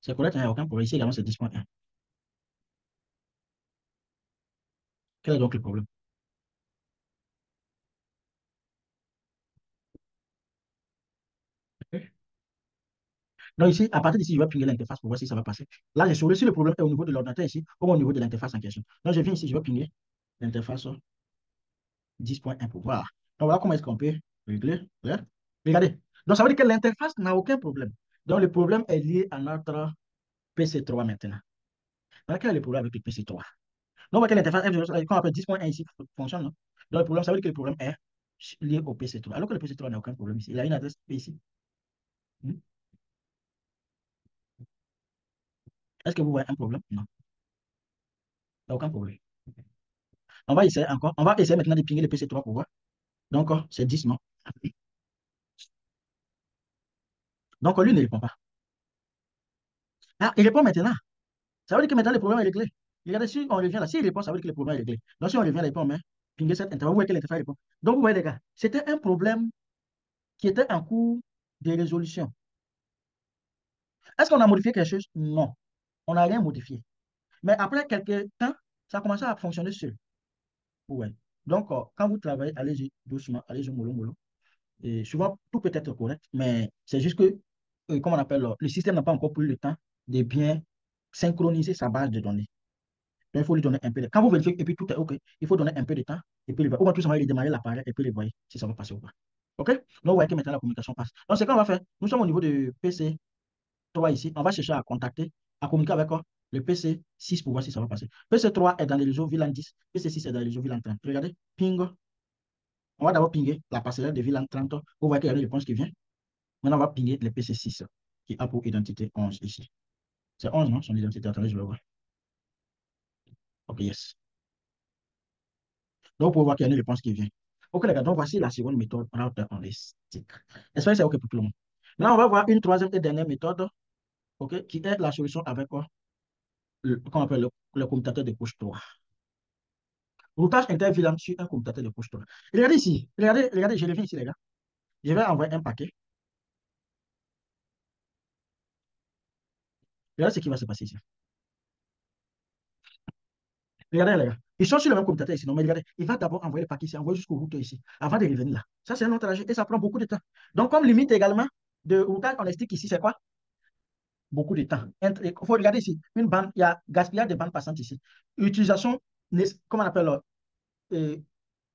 C'est correct, il n'y a aucun problème. Ici également, c'est 10.1. Quel est donc le problème? OK. Donc ici, à partir d'ici, je vais pinguer l'interface pour voir si ça va passer. Là, j'ai sur si le problème est au niveau de l'ordinateur ici ou au niveau de l'interface en question. Donc, je viens ici, je vais pinguer l'interface 10.1 pour voir. Donc, voilà comment est-ce qu'on peut régler. Là. Regardez. Donc, ça veut dire que l'interface n'a aucun problème. Donc, le problème est lié à notre PC3 maintenant. Donc, quel est le problème avec le PC3? Donc, on voit que l'interface, quand on appelle 10.1 ici, fonctionne. Non? Donc, le problème, ça veut dire que le problème est lié au PC3. Alors que le PC3 n'a aucun problème ici. Il a une adresse IP ici. Hmm? Est-ce que vous voyez un problème? Non. Il n'y a aucun problème. On va essayer encore. On va essayer maintenant de pinguer le PC3 pour voir. Donc, c'est 10, non? Donc, lui ne répond pas. Ah, il répond maintenant. Ça veut dire que maintenant le problème est réglé. Regardez, si on revient là, s'il répond, ça veut dire que le problème est réglé. Donc, si on revient là, on met pinguer cette interface, vous voyez que l'interface répond. Donc, vous voyez, les gars, c'était un problème qui était en cours de résolution. Est-ce qu'on a modifié quelque chose? Non. On n'a rien modifié. Mais après quelques temps, ça a commencé à fonctionner seul. Ouais. Donc, quand vous travaillez, allez-y doucement, allez-y mollo mollo. Et souvent, tout peut être correct, mais c'est juste que, comment on appelle, le système n'a pas encore pris le temps de bien synchroniser sa base de données. Donc, il faut lui donner un peu de temps. Quand vous vérifiez et puis tout est OK, il faut donner un peu de temps et puis ou tout simplement démarrer l'appareil et puis le voir si ça va passer ou pas. OK? Donc, vous voyez que maintenant la communication passe. Donc, c'est quoi on va faire? Nous sommes au niveau de PC3 ici. On va chercher à contacter, à communiquer avec le PC6 pour voir si ça va passer. PC3 est dans le réseau VLAN 10, PC6 est dans le réseau VLAN 30. Regardez, ping. On va d'abord pinguer la passerelle de VLAN 30. Vous voyez qu'il y a une réponse qui vient. Maintenant, on va pinguer le PC6 qui a pour identité 11 ici. C'est 11, non? Son identité. Attendez, je vais voir. OK, yes. Donc, pour voir qu'il y a une réponse qui vient. OK, les gars, donc voici la seconde méthode router heuristique. J'espère que c'est OK pour tout le monde. Maintenant, on va voir une troisième et dernière méthode, OK, qui est la solution avec quoi? Qu'on appelle le commutateur de couche 3. Routage inter-VLAN sur un commutateur de couche 3. Regardez ici. Regardez, je reviens ici, les gars. Je vais envoyer un paquet. Regardez ce qui va se passer ici. Regardez, les gars. Ils sont sur le même commutateur ici. Non, mais regardez, il va d'abord envoyer le paquet ici, envoyer jusqu'au routeur ici, avant de revenir là. Ça, c'est un autre trajet et ça prend beaucoup de temps. Donc, comme limite également de routage holistique ici, c'est quoi? Beaucoup de temps. Il faut regarder ici. Une bande, il y a gaspillage de bandes passantes ici. Utilisation, comment on appelle, euh,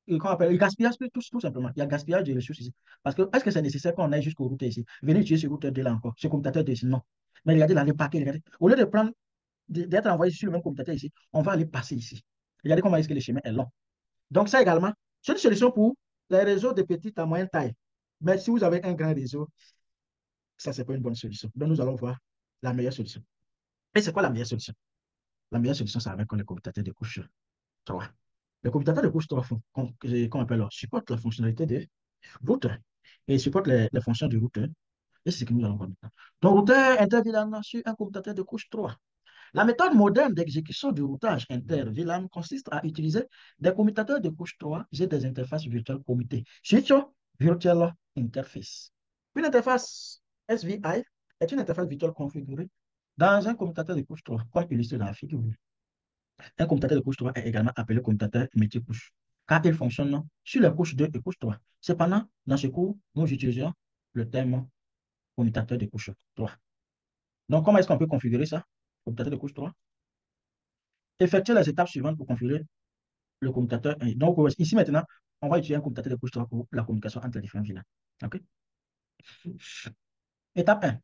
comment on appelle, il gaspillage tout simplement. Il y a gaspillage de ressources ici. Parce que est-ce que c'est nécessaire qu'on aille jusqu'au routeur ici? Venez utiliser ce routeur de là encore, ce commutateur de ici. Non. Mais regardez là, les paquets, regardez. Au lieu de prendre, d'être envoyé sur le même commutateur ici, on va aller passer ici. Regardez comment est-ce que le chemin est long. Donc, ça également, c'est une solution pour les réseaux de petite à moyenne taille. Mais si vous avez un grand réseau, ça, c'est pas une bonne solution. Donc, nous allons voir la meilleure solution. Et c'est quoi la meilleure solution? La meilleure solution, c'est avec le commutateur de couche 3. Le commutateur de couche 3, qu'on appelle, supporte la fonctionnalité de routeur et supporte les fonctions du routeur. Et c'est ce que nous allons voir maintenant. Donc, routeur inter-VLAN sur un commutateur de couche 3. La méthode moderne d'exécution du routage inter-VLAN consiste à utiliser des commutateurs de couche 3 et des interfaces virtuelles commutés. Switch Virtual Interface. Une interface SVI est une interface virtuelle configurée dans un commutateur de couche 3, comme illustré dans la figure. Un commutateur de couche 3 est également appelé commutateur multicouche, car il fonctionne sur les couches 2 et couche 3. Cependant, dans ce cours, nous utilisons le terme commutateur de couche 3. Donc, comment est-ce qu'on peut configurer ça? Commutateur de couche 3. Effectuer les étapes suivantes pour configurer le commutateur. Donc, ici maintenant, on va utiliser un commutateur de couche 3 pour la communication entre les différents VLAN. OK? Étape 1.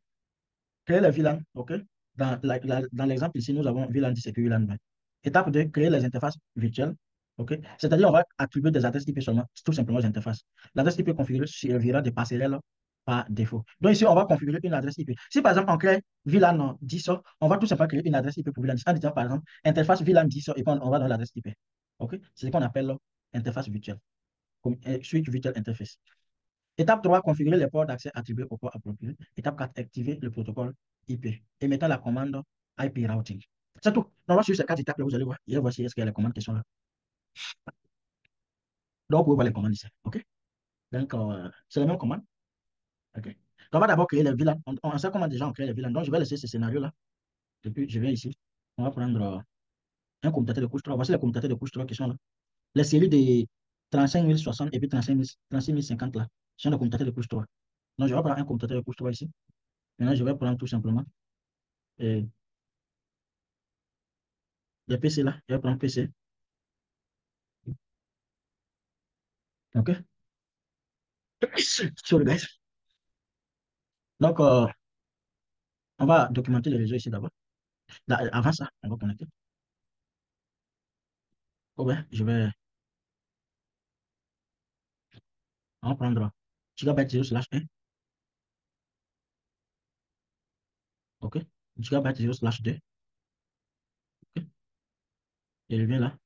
Créer les VLAN. OK? Dans l'exemple ici, nous avons VLAN 10 et puis VLAN 20. Étape 2, créer les interfaces virtuelles. OK? C'est-à-dire, on va attribuer des adresses IP seulement, tout simplement aux interfaces. L'adresse IP configurée servira de passerelle par défaut. Donc ici, on va configurer une adresse IP. Si par exemple, on crée VLAN 10, on va tout simplement créer une adresse IP pour VLAN 10 en disant par exemple, interface VLAN 10 et puis on va dans l'adresse IP. OK? C'est ce qu'on appelle interface virtuelle, comme switch virtual interface. Étape 3, configurer les ports d'accès attribués au port approprié. Étape 4, activer le protocole IP. Et maintenant la commande IP routing. C'est tout. On va suivre ces 4 étapes là, vous allez voir. Et voici est-ce qu'il y a les commandes qui sont là. Donc, vous voyez les commandes ici. OK? Donc, c'est la même commande. OK? Donc, on va d'abord créer les VLAN. On sait comment déjà on crée les VLAN. Donc, je vais laisser ce scénario-là. Et puis, je viens ici. On va prendre un commutateur de couche 3. Voici les commutateurs de couche 3 qui sont là. Les séries de 35 060 et puis 36 050 là. Ce sont les commutateurs de couche 3. Donc, je vais prendre un commutateur de couche 3 ici. Maintenant, je vais prendre tout simplement les PC là. Je vais prendre PC. OK? Sorry, guys. Donc, on va documenter les réseaux ici d'abord. Avant ça, on va connecter. Oh ben, on va prendre gigabyte 0/1. OK? Gigabyte 0/2. OK? Et je viens là.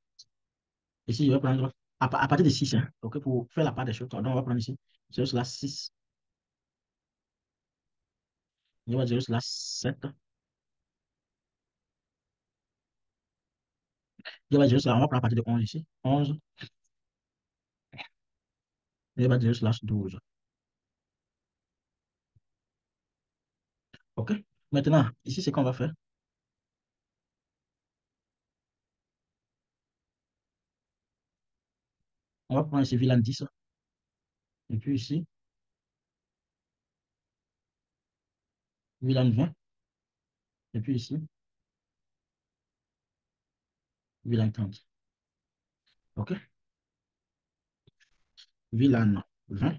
Ici, je vais prendre à partir de 6. Hein, OK? Pour faire la part des choses. Donc, on va prendre ici 0/6. Gigabyte 0/7. Gigabyte 0/, on va prendre à partir de 11 ici. 11. Gigabyte 0/12. OK? Maintenant, ici, c'est qu'on va faire. On va prendre ici VLAN 10. Et puis ici, VLAN 20. Et puis ici, VLAN 30. OK? VLAN 20.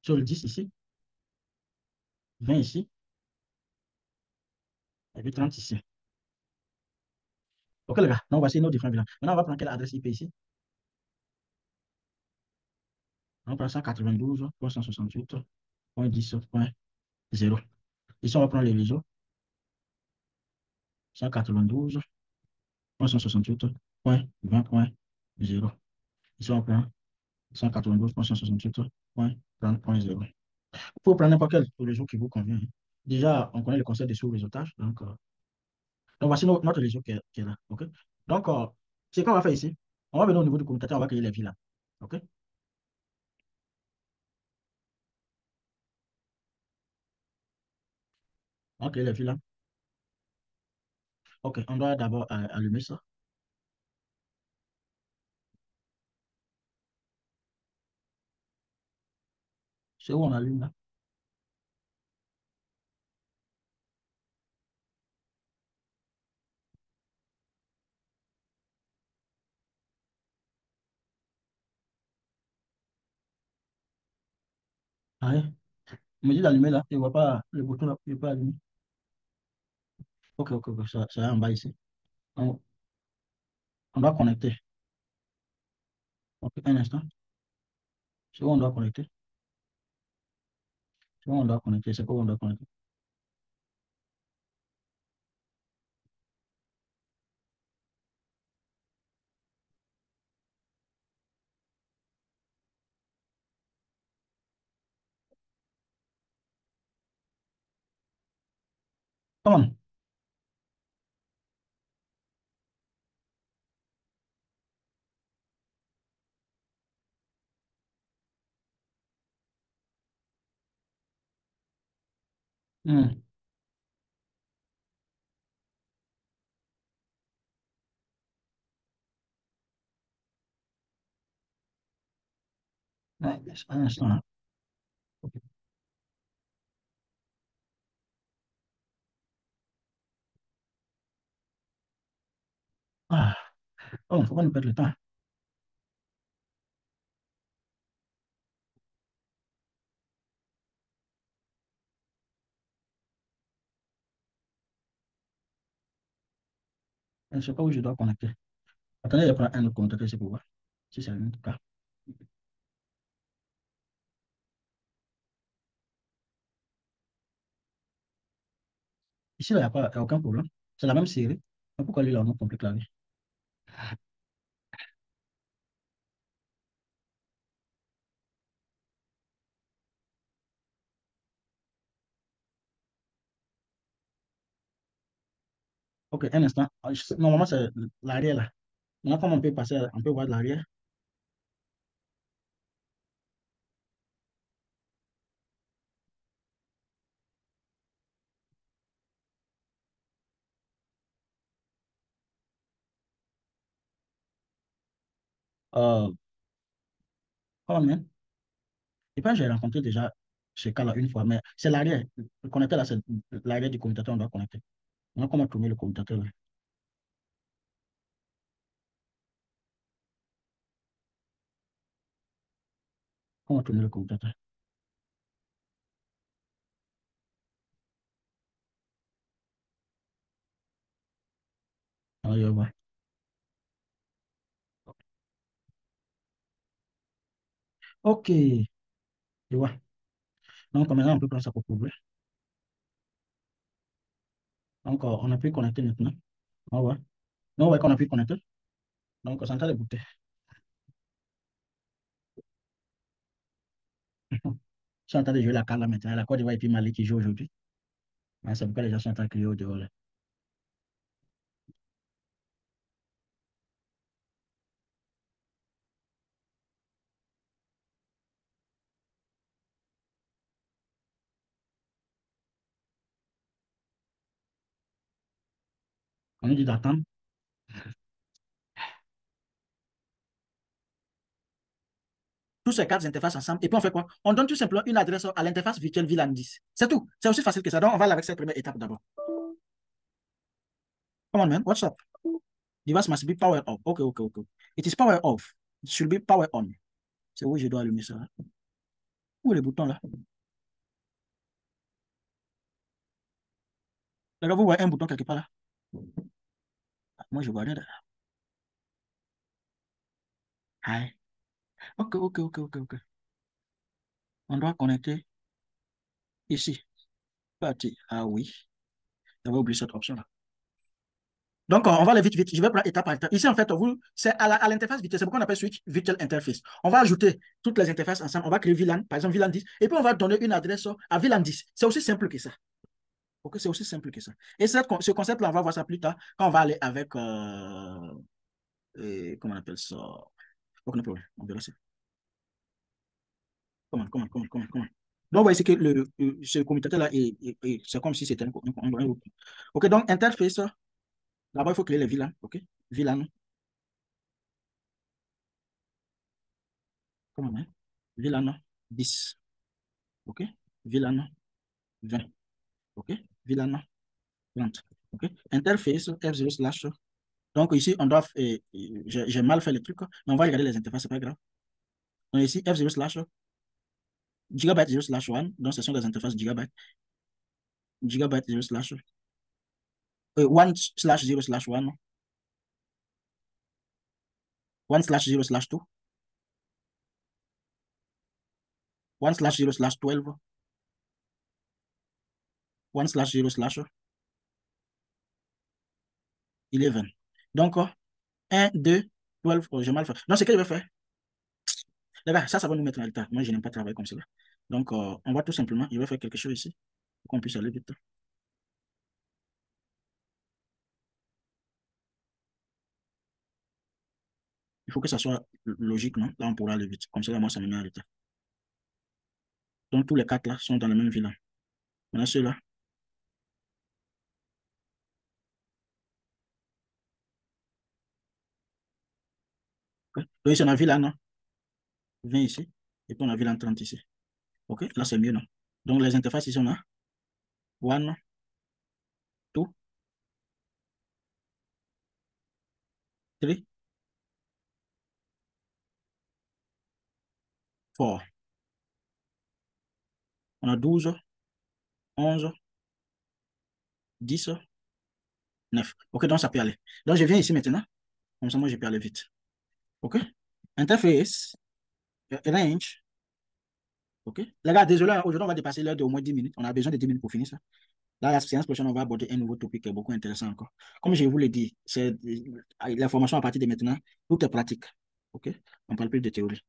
Sur le 10 ici, 20 ici, et puis 30 ici. OK, les gars, donc voici nos différents VLAN. Maintenant, on va prendre quelle adresse IP ici? On va prendre 192.168.10.0. Ici, on va prendre les réseaux. 192. 168.20.0. Ici, on prend 192.168.30.0. Il faut prendre n'importe quel réseau qui vous convient, hein. Déjà, on connaît le concept de sous-réseautage. Donc voici notre réseau qui est là. OK? Donc, ce qu'on va faire ici, on va venir au niveau du commutateur, on va créer les villas. OK? On va créer les villas. OK, on doit d'abord allumer ça. C'est où on allume là? Ah, ouais. On me dit d'allumer là. Je ne vois pas le bouton là. Je ne peux pas allumer. OK, OK, OK, ça est en bas ici. On, on doit connecter. OK, un instant. C'est où on doit connecter? C'est où on doit connecter? C'est quoi on doit connecter? Come on. Hmm. Ouais, un instant là. OK. Ah, oh, il ne faut pas nous perdre le temps. Je ne sais pas où je dois connecter. Attendez, je prends un autre commutateur ici pour voir si c'est le même cas. Ici, là, il n'y a aucun problème. C'est la même série. Mais pourquoi lui, là, on complique la vie? OK, un instant. Normalement, c'est l'arrière là. Maintenant, comme on peut passer, on peut voir de l'arrière. Oh, man. Et puis, j'ai rencontré déjà ce cas-là une fois, mais c'est l'arrière. Le connecteur là, c'est l'arrière du commutateur, on doit connecter. Maintenant, comment tourner le commutateur là? Comment tourner le commutateur? Ah, je vois. OK, je vois. Donc, maintenant, on peut prendre ça pour prouver. Donc, on a pu connecter maintenant. On voit. Donc, on voit qu'on a pu connecter. Donc, on s'entend les bouter. Je suis en train de jouer la carte là maintenant. La Côte d'Ivoire et puis Mali qui joue aujourd'hui. Ah, c'est pourquoi les gens sont en train de crier au dehors là. On nous dit d'attendre. Tous ces quatre interfaces ensemble. Et puis on fait quoi? On donne tout simplement une adresse à l'interface virtuelle VLAN 10. C'est tout. C'est aussi facile que ça. Donc on va aller avec cette première étape d'abord. Come on, man. What's up? Device must be powered off. OK, OK, OK. It is power off. It should be power on. C'est où je dois allumer ça, là? Où est le bouton là? Là, vous voyez un bouton quelque part là. Ah, moi, je vois rien là. Aïe. OK, OK, OK, OK, OK. On doit connecter ici. Parti. Ah oui. J'avais oublié cette option là. Donc, on va aller vite, vite. Je vais prendre étape par étape. Ici, en fait, c'est à l'interface virtuelle. C'est pourquoi on appelle switch virtual interface. On va ajouter toutes les interfaces ensemble. On va créer VLAN, par exemple VLAN 10. Et puis, on va donner une adresse à VLAN 10. C'est aussi simple que ça. OK, c'est aussi simple que ça. Et ce concept-là, on va voir ça plus tard quand on va aller avec, comment on appelle ça? Aucun problème. On verra ça. Comment. Donc, vous voyez, c'est que ce commutateur-là, c'est comme si c'était un. OK, donc, interface. D'abord, il faut créer les VLAN. OK, VLAN. Comment, hein? VLAN 10. OK, VLAN 20. OK, VLAN 30. OK, interface F0 slash. Donc, ici, on doit. J'ai mal fait le truc, mais on va regarder les interfaces, c'est pas grave. Donc, ici, F0 slash gigabyte 0 slash 1. Donc, ce sont des interfaces gigabyte. Gigabyte 0 slash 1 slash 0 slash 1. 1 slash 0 slash 2. 1 slash 0 slash 12. 1 slash 0 slash 11. Donc, 1, 2, 12. Oh, j'ai mal fait. Donc, ce que je vais faire, les gars, ça va nous mettre en retard. Moi, je n'aime pas travailler comme cela. Donc, on va tout simplement, je vais faire quelque chose ici pour qu'on puisse aller vite. Il faut que ça soit logique, non? Là, on pourra aller vite. Comme ça, là, moi, ça me met en retard. Donc, tous les quatre là sont dans la même ville. Maintenant, ceux-là. Okay. Donc, ici, on a VLAN, non? 20 ici. Et puis, on a VLAN 30 ici. OK? Là, c'est mieux, non? Donc, les interfaces, ici, on a 1, 2, 3, 4. On a 12, 11, 10, 9. OK, donc ça peut aller. Donc, je viens ici maintenant. Comme ça, moi, je peux aller vite. OK? Interface, range. OK? Les gars, désolé, aujourd'hui, on va dépasser l'heure de au moins 10 minutes. On a besoin de 10 minutes pour finir ça. Là, la séance prochaine, on va aborder un nouveau topic qui est beaucoup intéressant encore. Comme je vous l'ai dit, c'est la formation à partir de maintenant, tout est pratique. OK? On ne parle plus de théorie.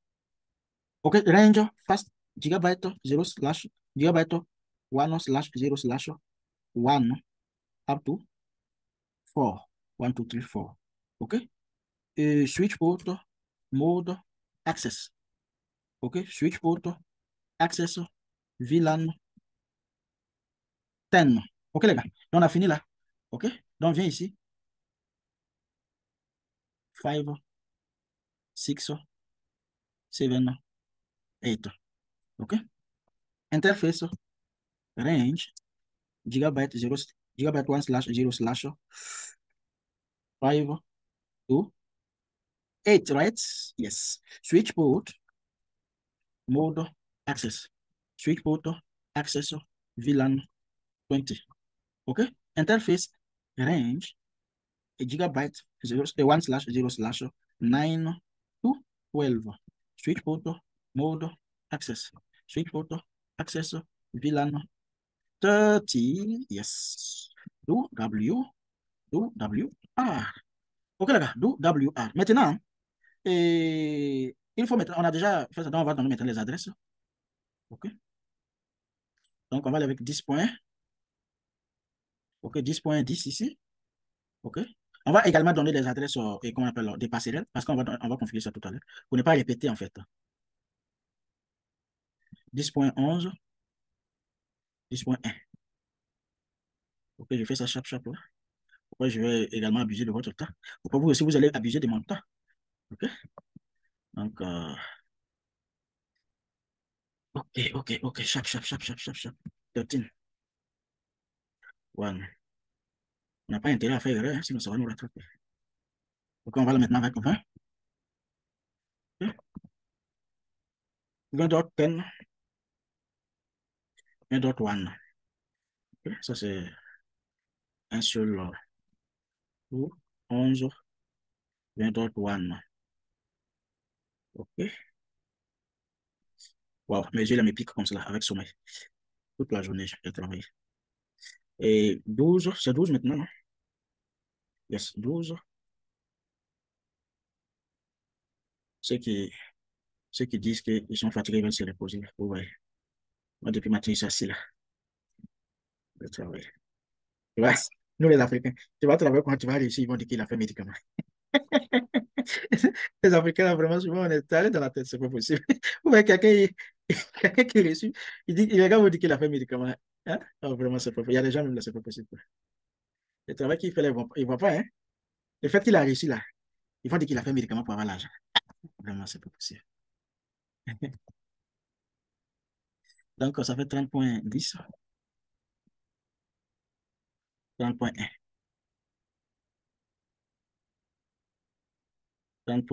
OK, range, fast, gigabyte, 0 slash, gigabyte, 1 slash 0 slash 1 up to 4. 1, 2, 3, 4. OK? Et switch port, mode, access. OK? Switch port, access, VLAN, 10. OK, les gars? Donc, on a fini là. OK? Donc, viens ici. 5, 6, 7, 8. OK? Interface, range, gigabyte 0, gigabyte 1 slash 0 slash 5, 2, 8, right? Yes. Switch port, mode, access. Switch port, access, VLAN 20. OK? Interface, range, gigabyte 0, 1 slash 0 slash 9 to 12. Switch port, mode, access. Switch port, access, VLAN 30. Yes. Do W, do W, R. OK, les gars, do W, R. Maintenant, il faut mettre, on a déjà fait ça, donc on va donner maintenant les adresses. OK. Donc, on va aller avec 10 points. OK, 10.10 ici. OK. On va également donner les adresses et comment on appelle des passerelles parce on va configurer ça tout à l'heure pour ne pas répéter en fait. 10.11, 10.1. OK, je fais ça chape là. Pourquoi je vais également abuser de votre temps? Pourquoi vous aussi vous allez abuser de mon temps? OK. Donc, OK. Chape. 13. 1. On n'a pas intérêt à faire erreur, hein, sinon ça va nous rattraper. OK, on va le maintenant avec 20. OK. 20.10. 20.1. OK, ça c'est un seul 11. 20.1. OK. Wow, mes yeux là me piquent comme ça, avec sommeil. Toute la journée, j'ai travaillé. Et 12, c'est 12 maintenant, non? Yes, 12. Ceux qui, ceux qui disent qu'ils sont fatigués veulent se reposer. Vous voyez. Moi, depuis matin, je suis assis là. Je travaille. Tu vois, nous les Africains, tu vas travailler quand tu vas réussir, ils vont dire qu'il a fait médicament. Les Africains, là, vraiment, souvent, on est allé dans la tête, c'est pas possible. Vous voyez, quelqu'un qui est reçu, il regarde, vous dit qu'il a fait médicament. Hein? Oh, vraiment, c'est pas possible. Il y a des gens, même là, c'est pas possible. Le travail qu'il fait, là, ils vont pas, hein? Le fait qu'il a réussi, là, ils vont dire qu'il a fait médicament pour avoir l'argent. Vraiment, c'est pas possible. Donc, ça fait 30,10, 30,1, 30,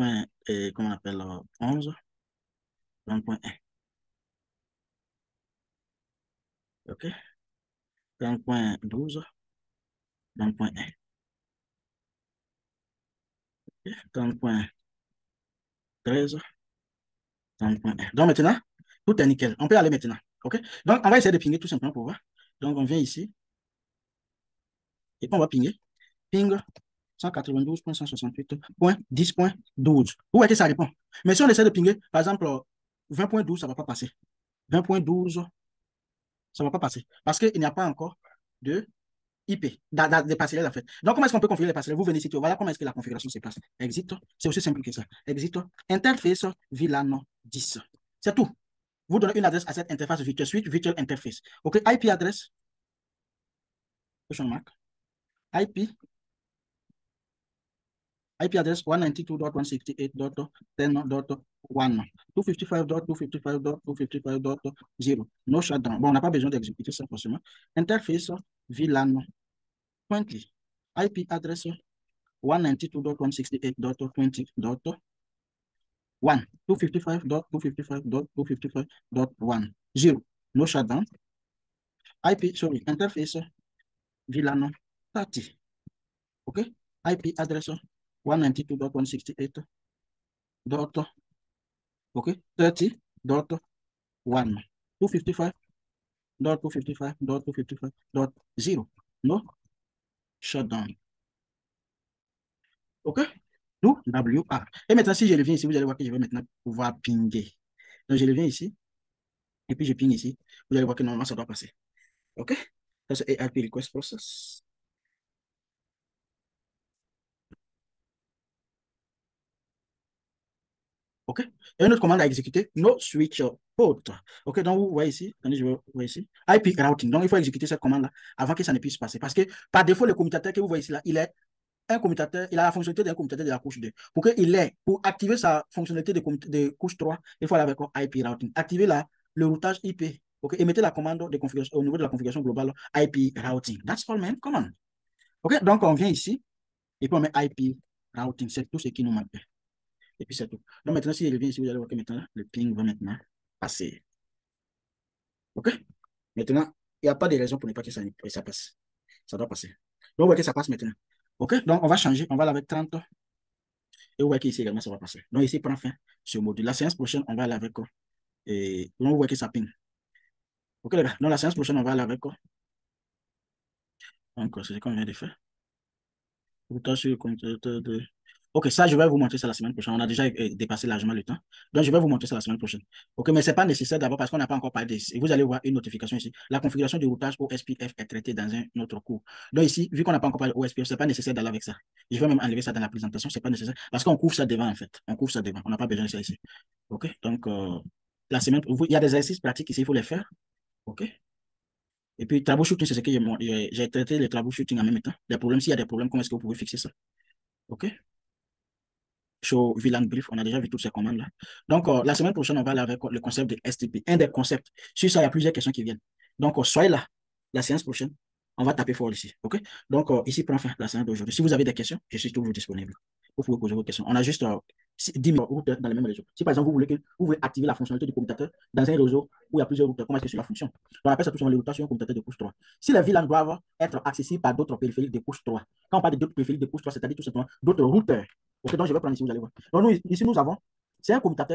comment on appelle, 11, 30,1, OK? 30,12, 30,1, 30,13, 30,1. Donc maintenant, tout est nickel. On peut aller maintenant. OK? Donc, on va essayer de pinguer tout simplement pour voir. Donc, on vient ici et puis on va pinguer. Ping 192.168.10.12. Où est-ce que ça répond? Mais si on essaie de pinguer, par exemple, 20,12, ça ne va pas passer. 20,12, ça ne va pas passer. Parce qu'il n'y a pas encore de IP, des passerelles en fait. Donc, comment est-ce qu'on peut configurer les passerelles? Vous venez ici, voilà comment est-ce que la configuration se place. Exit, c'est aussi simple que ça. Exit, interface VLAN 10. C'est tout. Vous donnez une adresse à cette interface virtual switch, virtual interface. OK, IP adresse, question mark, IP address 192.168.10.10.1, 255.255.255.0. No shutdown. Bon, on n'a pas besoin d'exécuter ça forcément. Interface VLAN 20. IP address 192.168.20.1, 255.255.255.1. 0. No shutdown. Interface VLAN 30. OK? IP address 192.168. OK, 30.1, 255.255.255.0. No shutdown. OK, nous, WA. Et maintenant, si je reviens ici, vous allez voir que je vais maintenant pouvoir pinguer. Donc, je reviens ici, et puis je ping ici. Vous allez voir que normalement, ça doit passer. OK, ça c'est ARP request process. OK. Et une autre commande à exécuter, no switch port. OK, donc vous voyez ici, attendez, je vais voir ici, IP routing. Donc, il faut exécuter cette commande-là avant que ça ne puisse passer. Parce que par défaut, le commutateur que vous voyez ici, là, il est un commutateur, il a la fonctionnalité d'un commutateur de la couche 2. Pour activer sa fonctionnalité de couche 3, il faut aller avec IP routing. Activer le routage IP. OK, et mettez la commande de configuration au niveau de la configuration globale IP routing. That's all, man. Come on. OK, donc on vient ici et puis on met IP routing. C'est tout ce qui nous manque. Et puis c'est tout. Donc maintenant, si je reviens ici, vous allez voir que maintenant, le ping va maintenant passer. OK? Maintenant, il n'y a pas de raison pour ne pas que ça passe. Ça doit passer. Donc, vous voyez que ça passe maintenant. OK? Donc, on va changer. On va aller avec 30. Et vous voyez qu'ici également, ça va passer. Donc, ici, prend fin ce module. La séance prochaine, on va aller avec quoi? Et donc, vous voyez que ça ping. OK, les gars? Donc, la séance prochaine, on va aller avec quoi? Donc, c'est ce qu'on vient de faire. OK, ça, je vais vous montrer ça la semaine prochaine. On a déjà dépassé largement le temps. Donc, je vais vous montrer ça la semaine prochaine. OK, mais ce n'est pas nécessaire d'abord parce qu'on n'a pas encore parlé de... Vous allez voir une notification ici. La configuration du routage OSPF est traitée dans un autre cours. Donc, ici, vu qu'on n'a pas encore parlé de OSPF, ce n'est pas nécessaire d'aller avec ça. Je vais même enlever ça dans la présentation. Ce n'est pas nécessaire parce qu'on couvre ça devant, en fait. On couvre ça devant. On n'a pas besoin de ça ici. OK, donc, la semaine, il y a des exercices pratiques ici, il faut les faire. OK. Et puis, troubleshooting, c'est ce que j'ai traité les troubleshooting en même temps. Les problèmes, s'il y a des problèmes, comment est-ce que vous pouvez fixer ça? OK. Show VLAN brief, on a déjà vu toutes ces commandes-là. Donc, la semaine prochaine, on va aller avec le concept de STP, un des concepts. Sur ça, il y a plusieurs questions qui viennent. Donc, soyez là, la séance prochaine, on va taper fort ici. OK? Donc, ici prend fin la séance d'aujourd'hui. Si vous avez des questions, je suis toujours disponible. Vous pouvez poser vos questions. On a juste 10 minutes dans le même réseau. Si par exemple, vous voulez activer la fonctionnalité du commutateur dans un réseau où il y a plusieurs routeurs, comment est-ce que cela fonctionne? On appelle ça tout simplement les routeurs sur un commutateur de couche 3. Si les VLAN doivent être accessibles par d'autres périphériques de couche 3, quand on parle d'autres périphériques de couche 3, c'est-à-dire tout simplement d'autres routeurs. OK, donc je vais prendre ici, vous allez voir. Donc, ici, nous avons, c'est un commutateur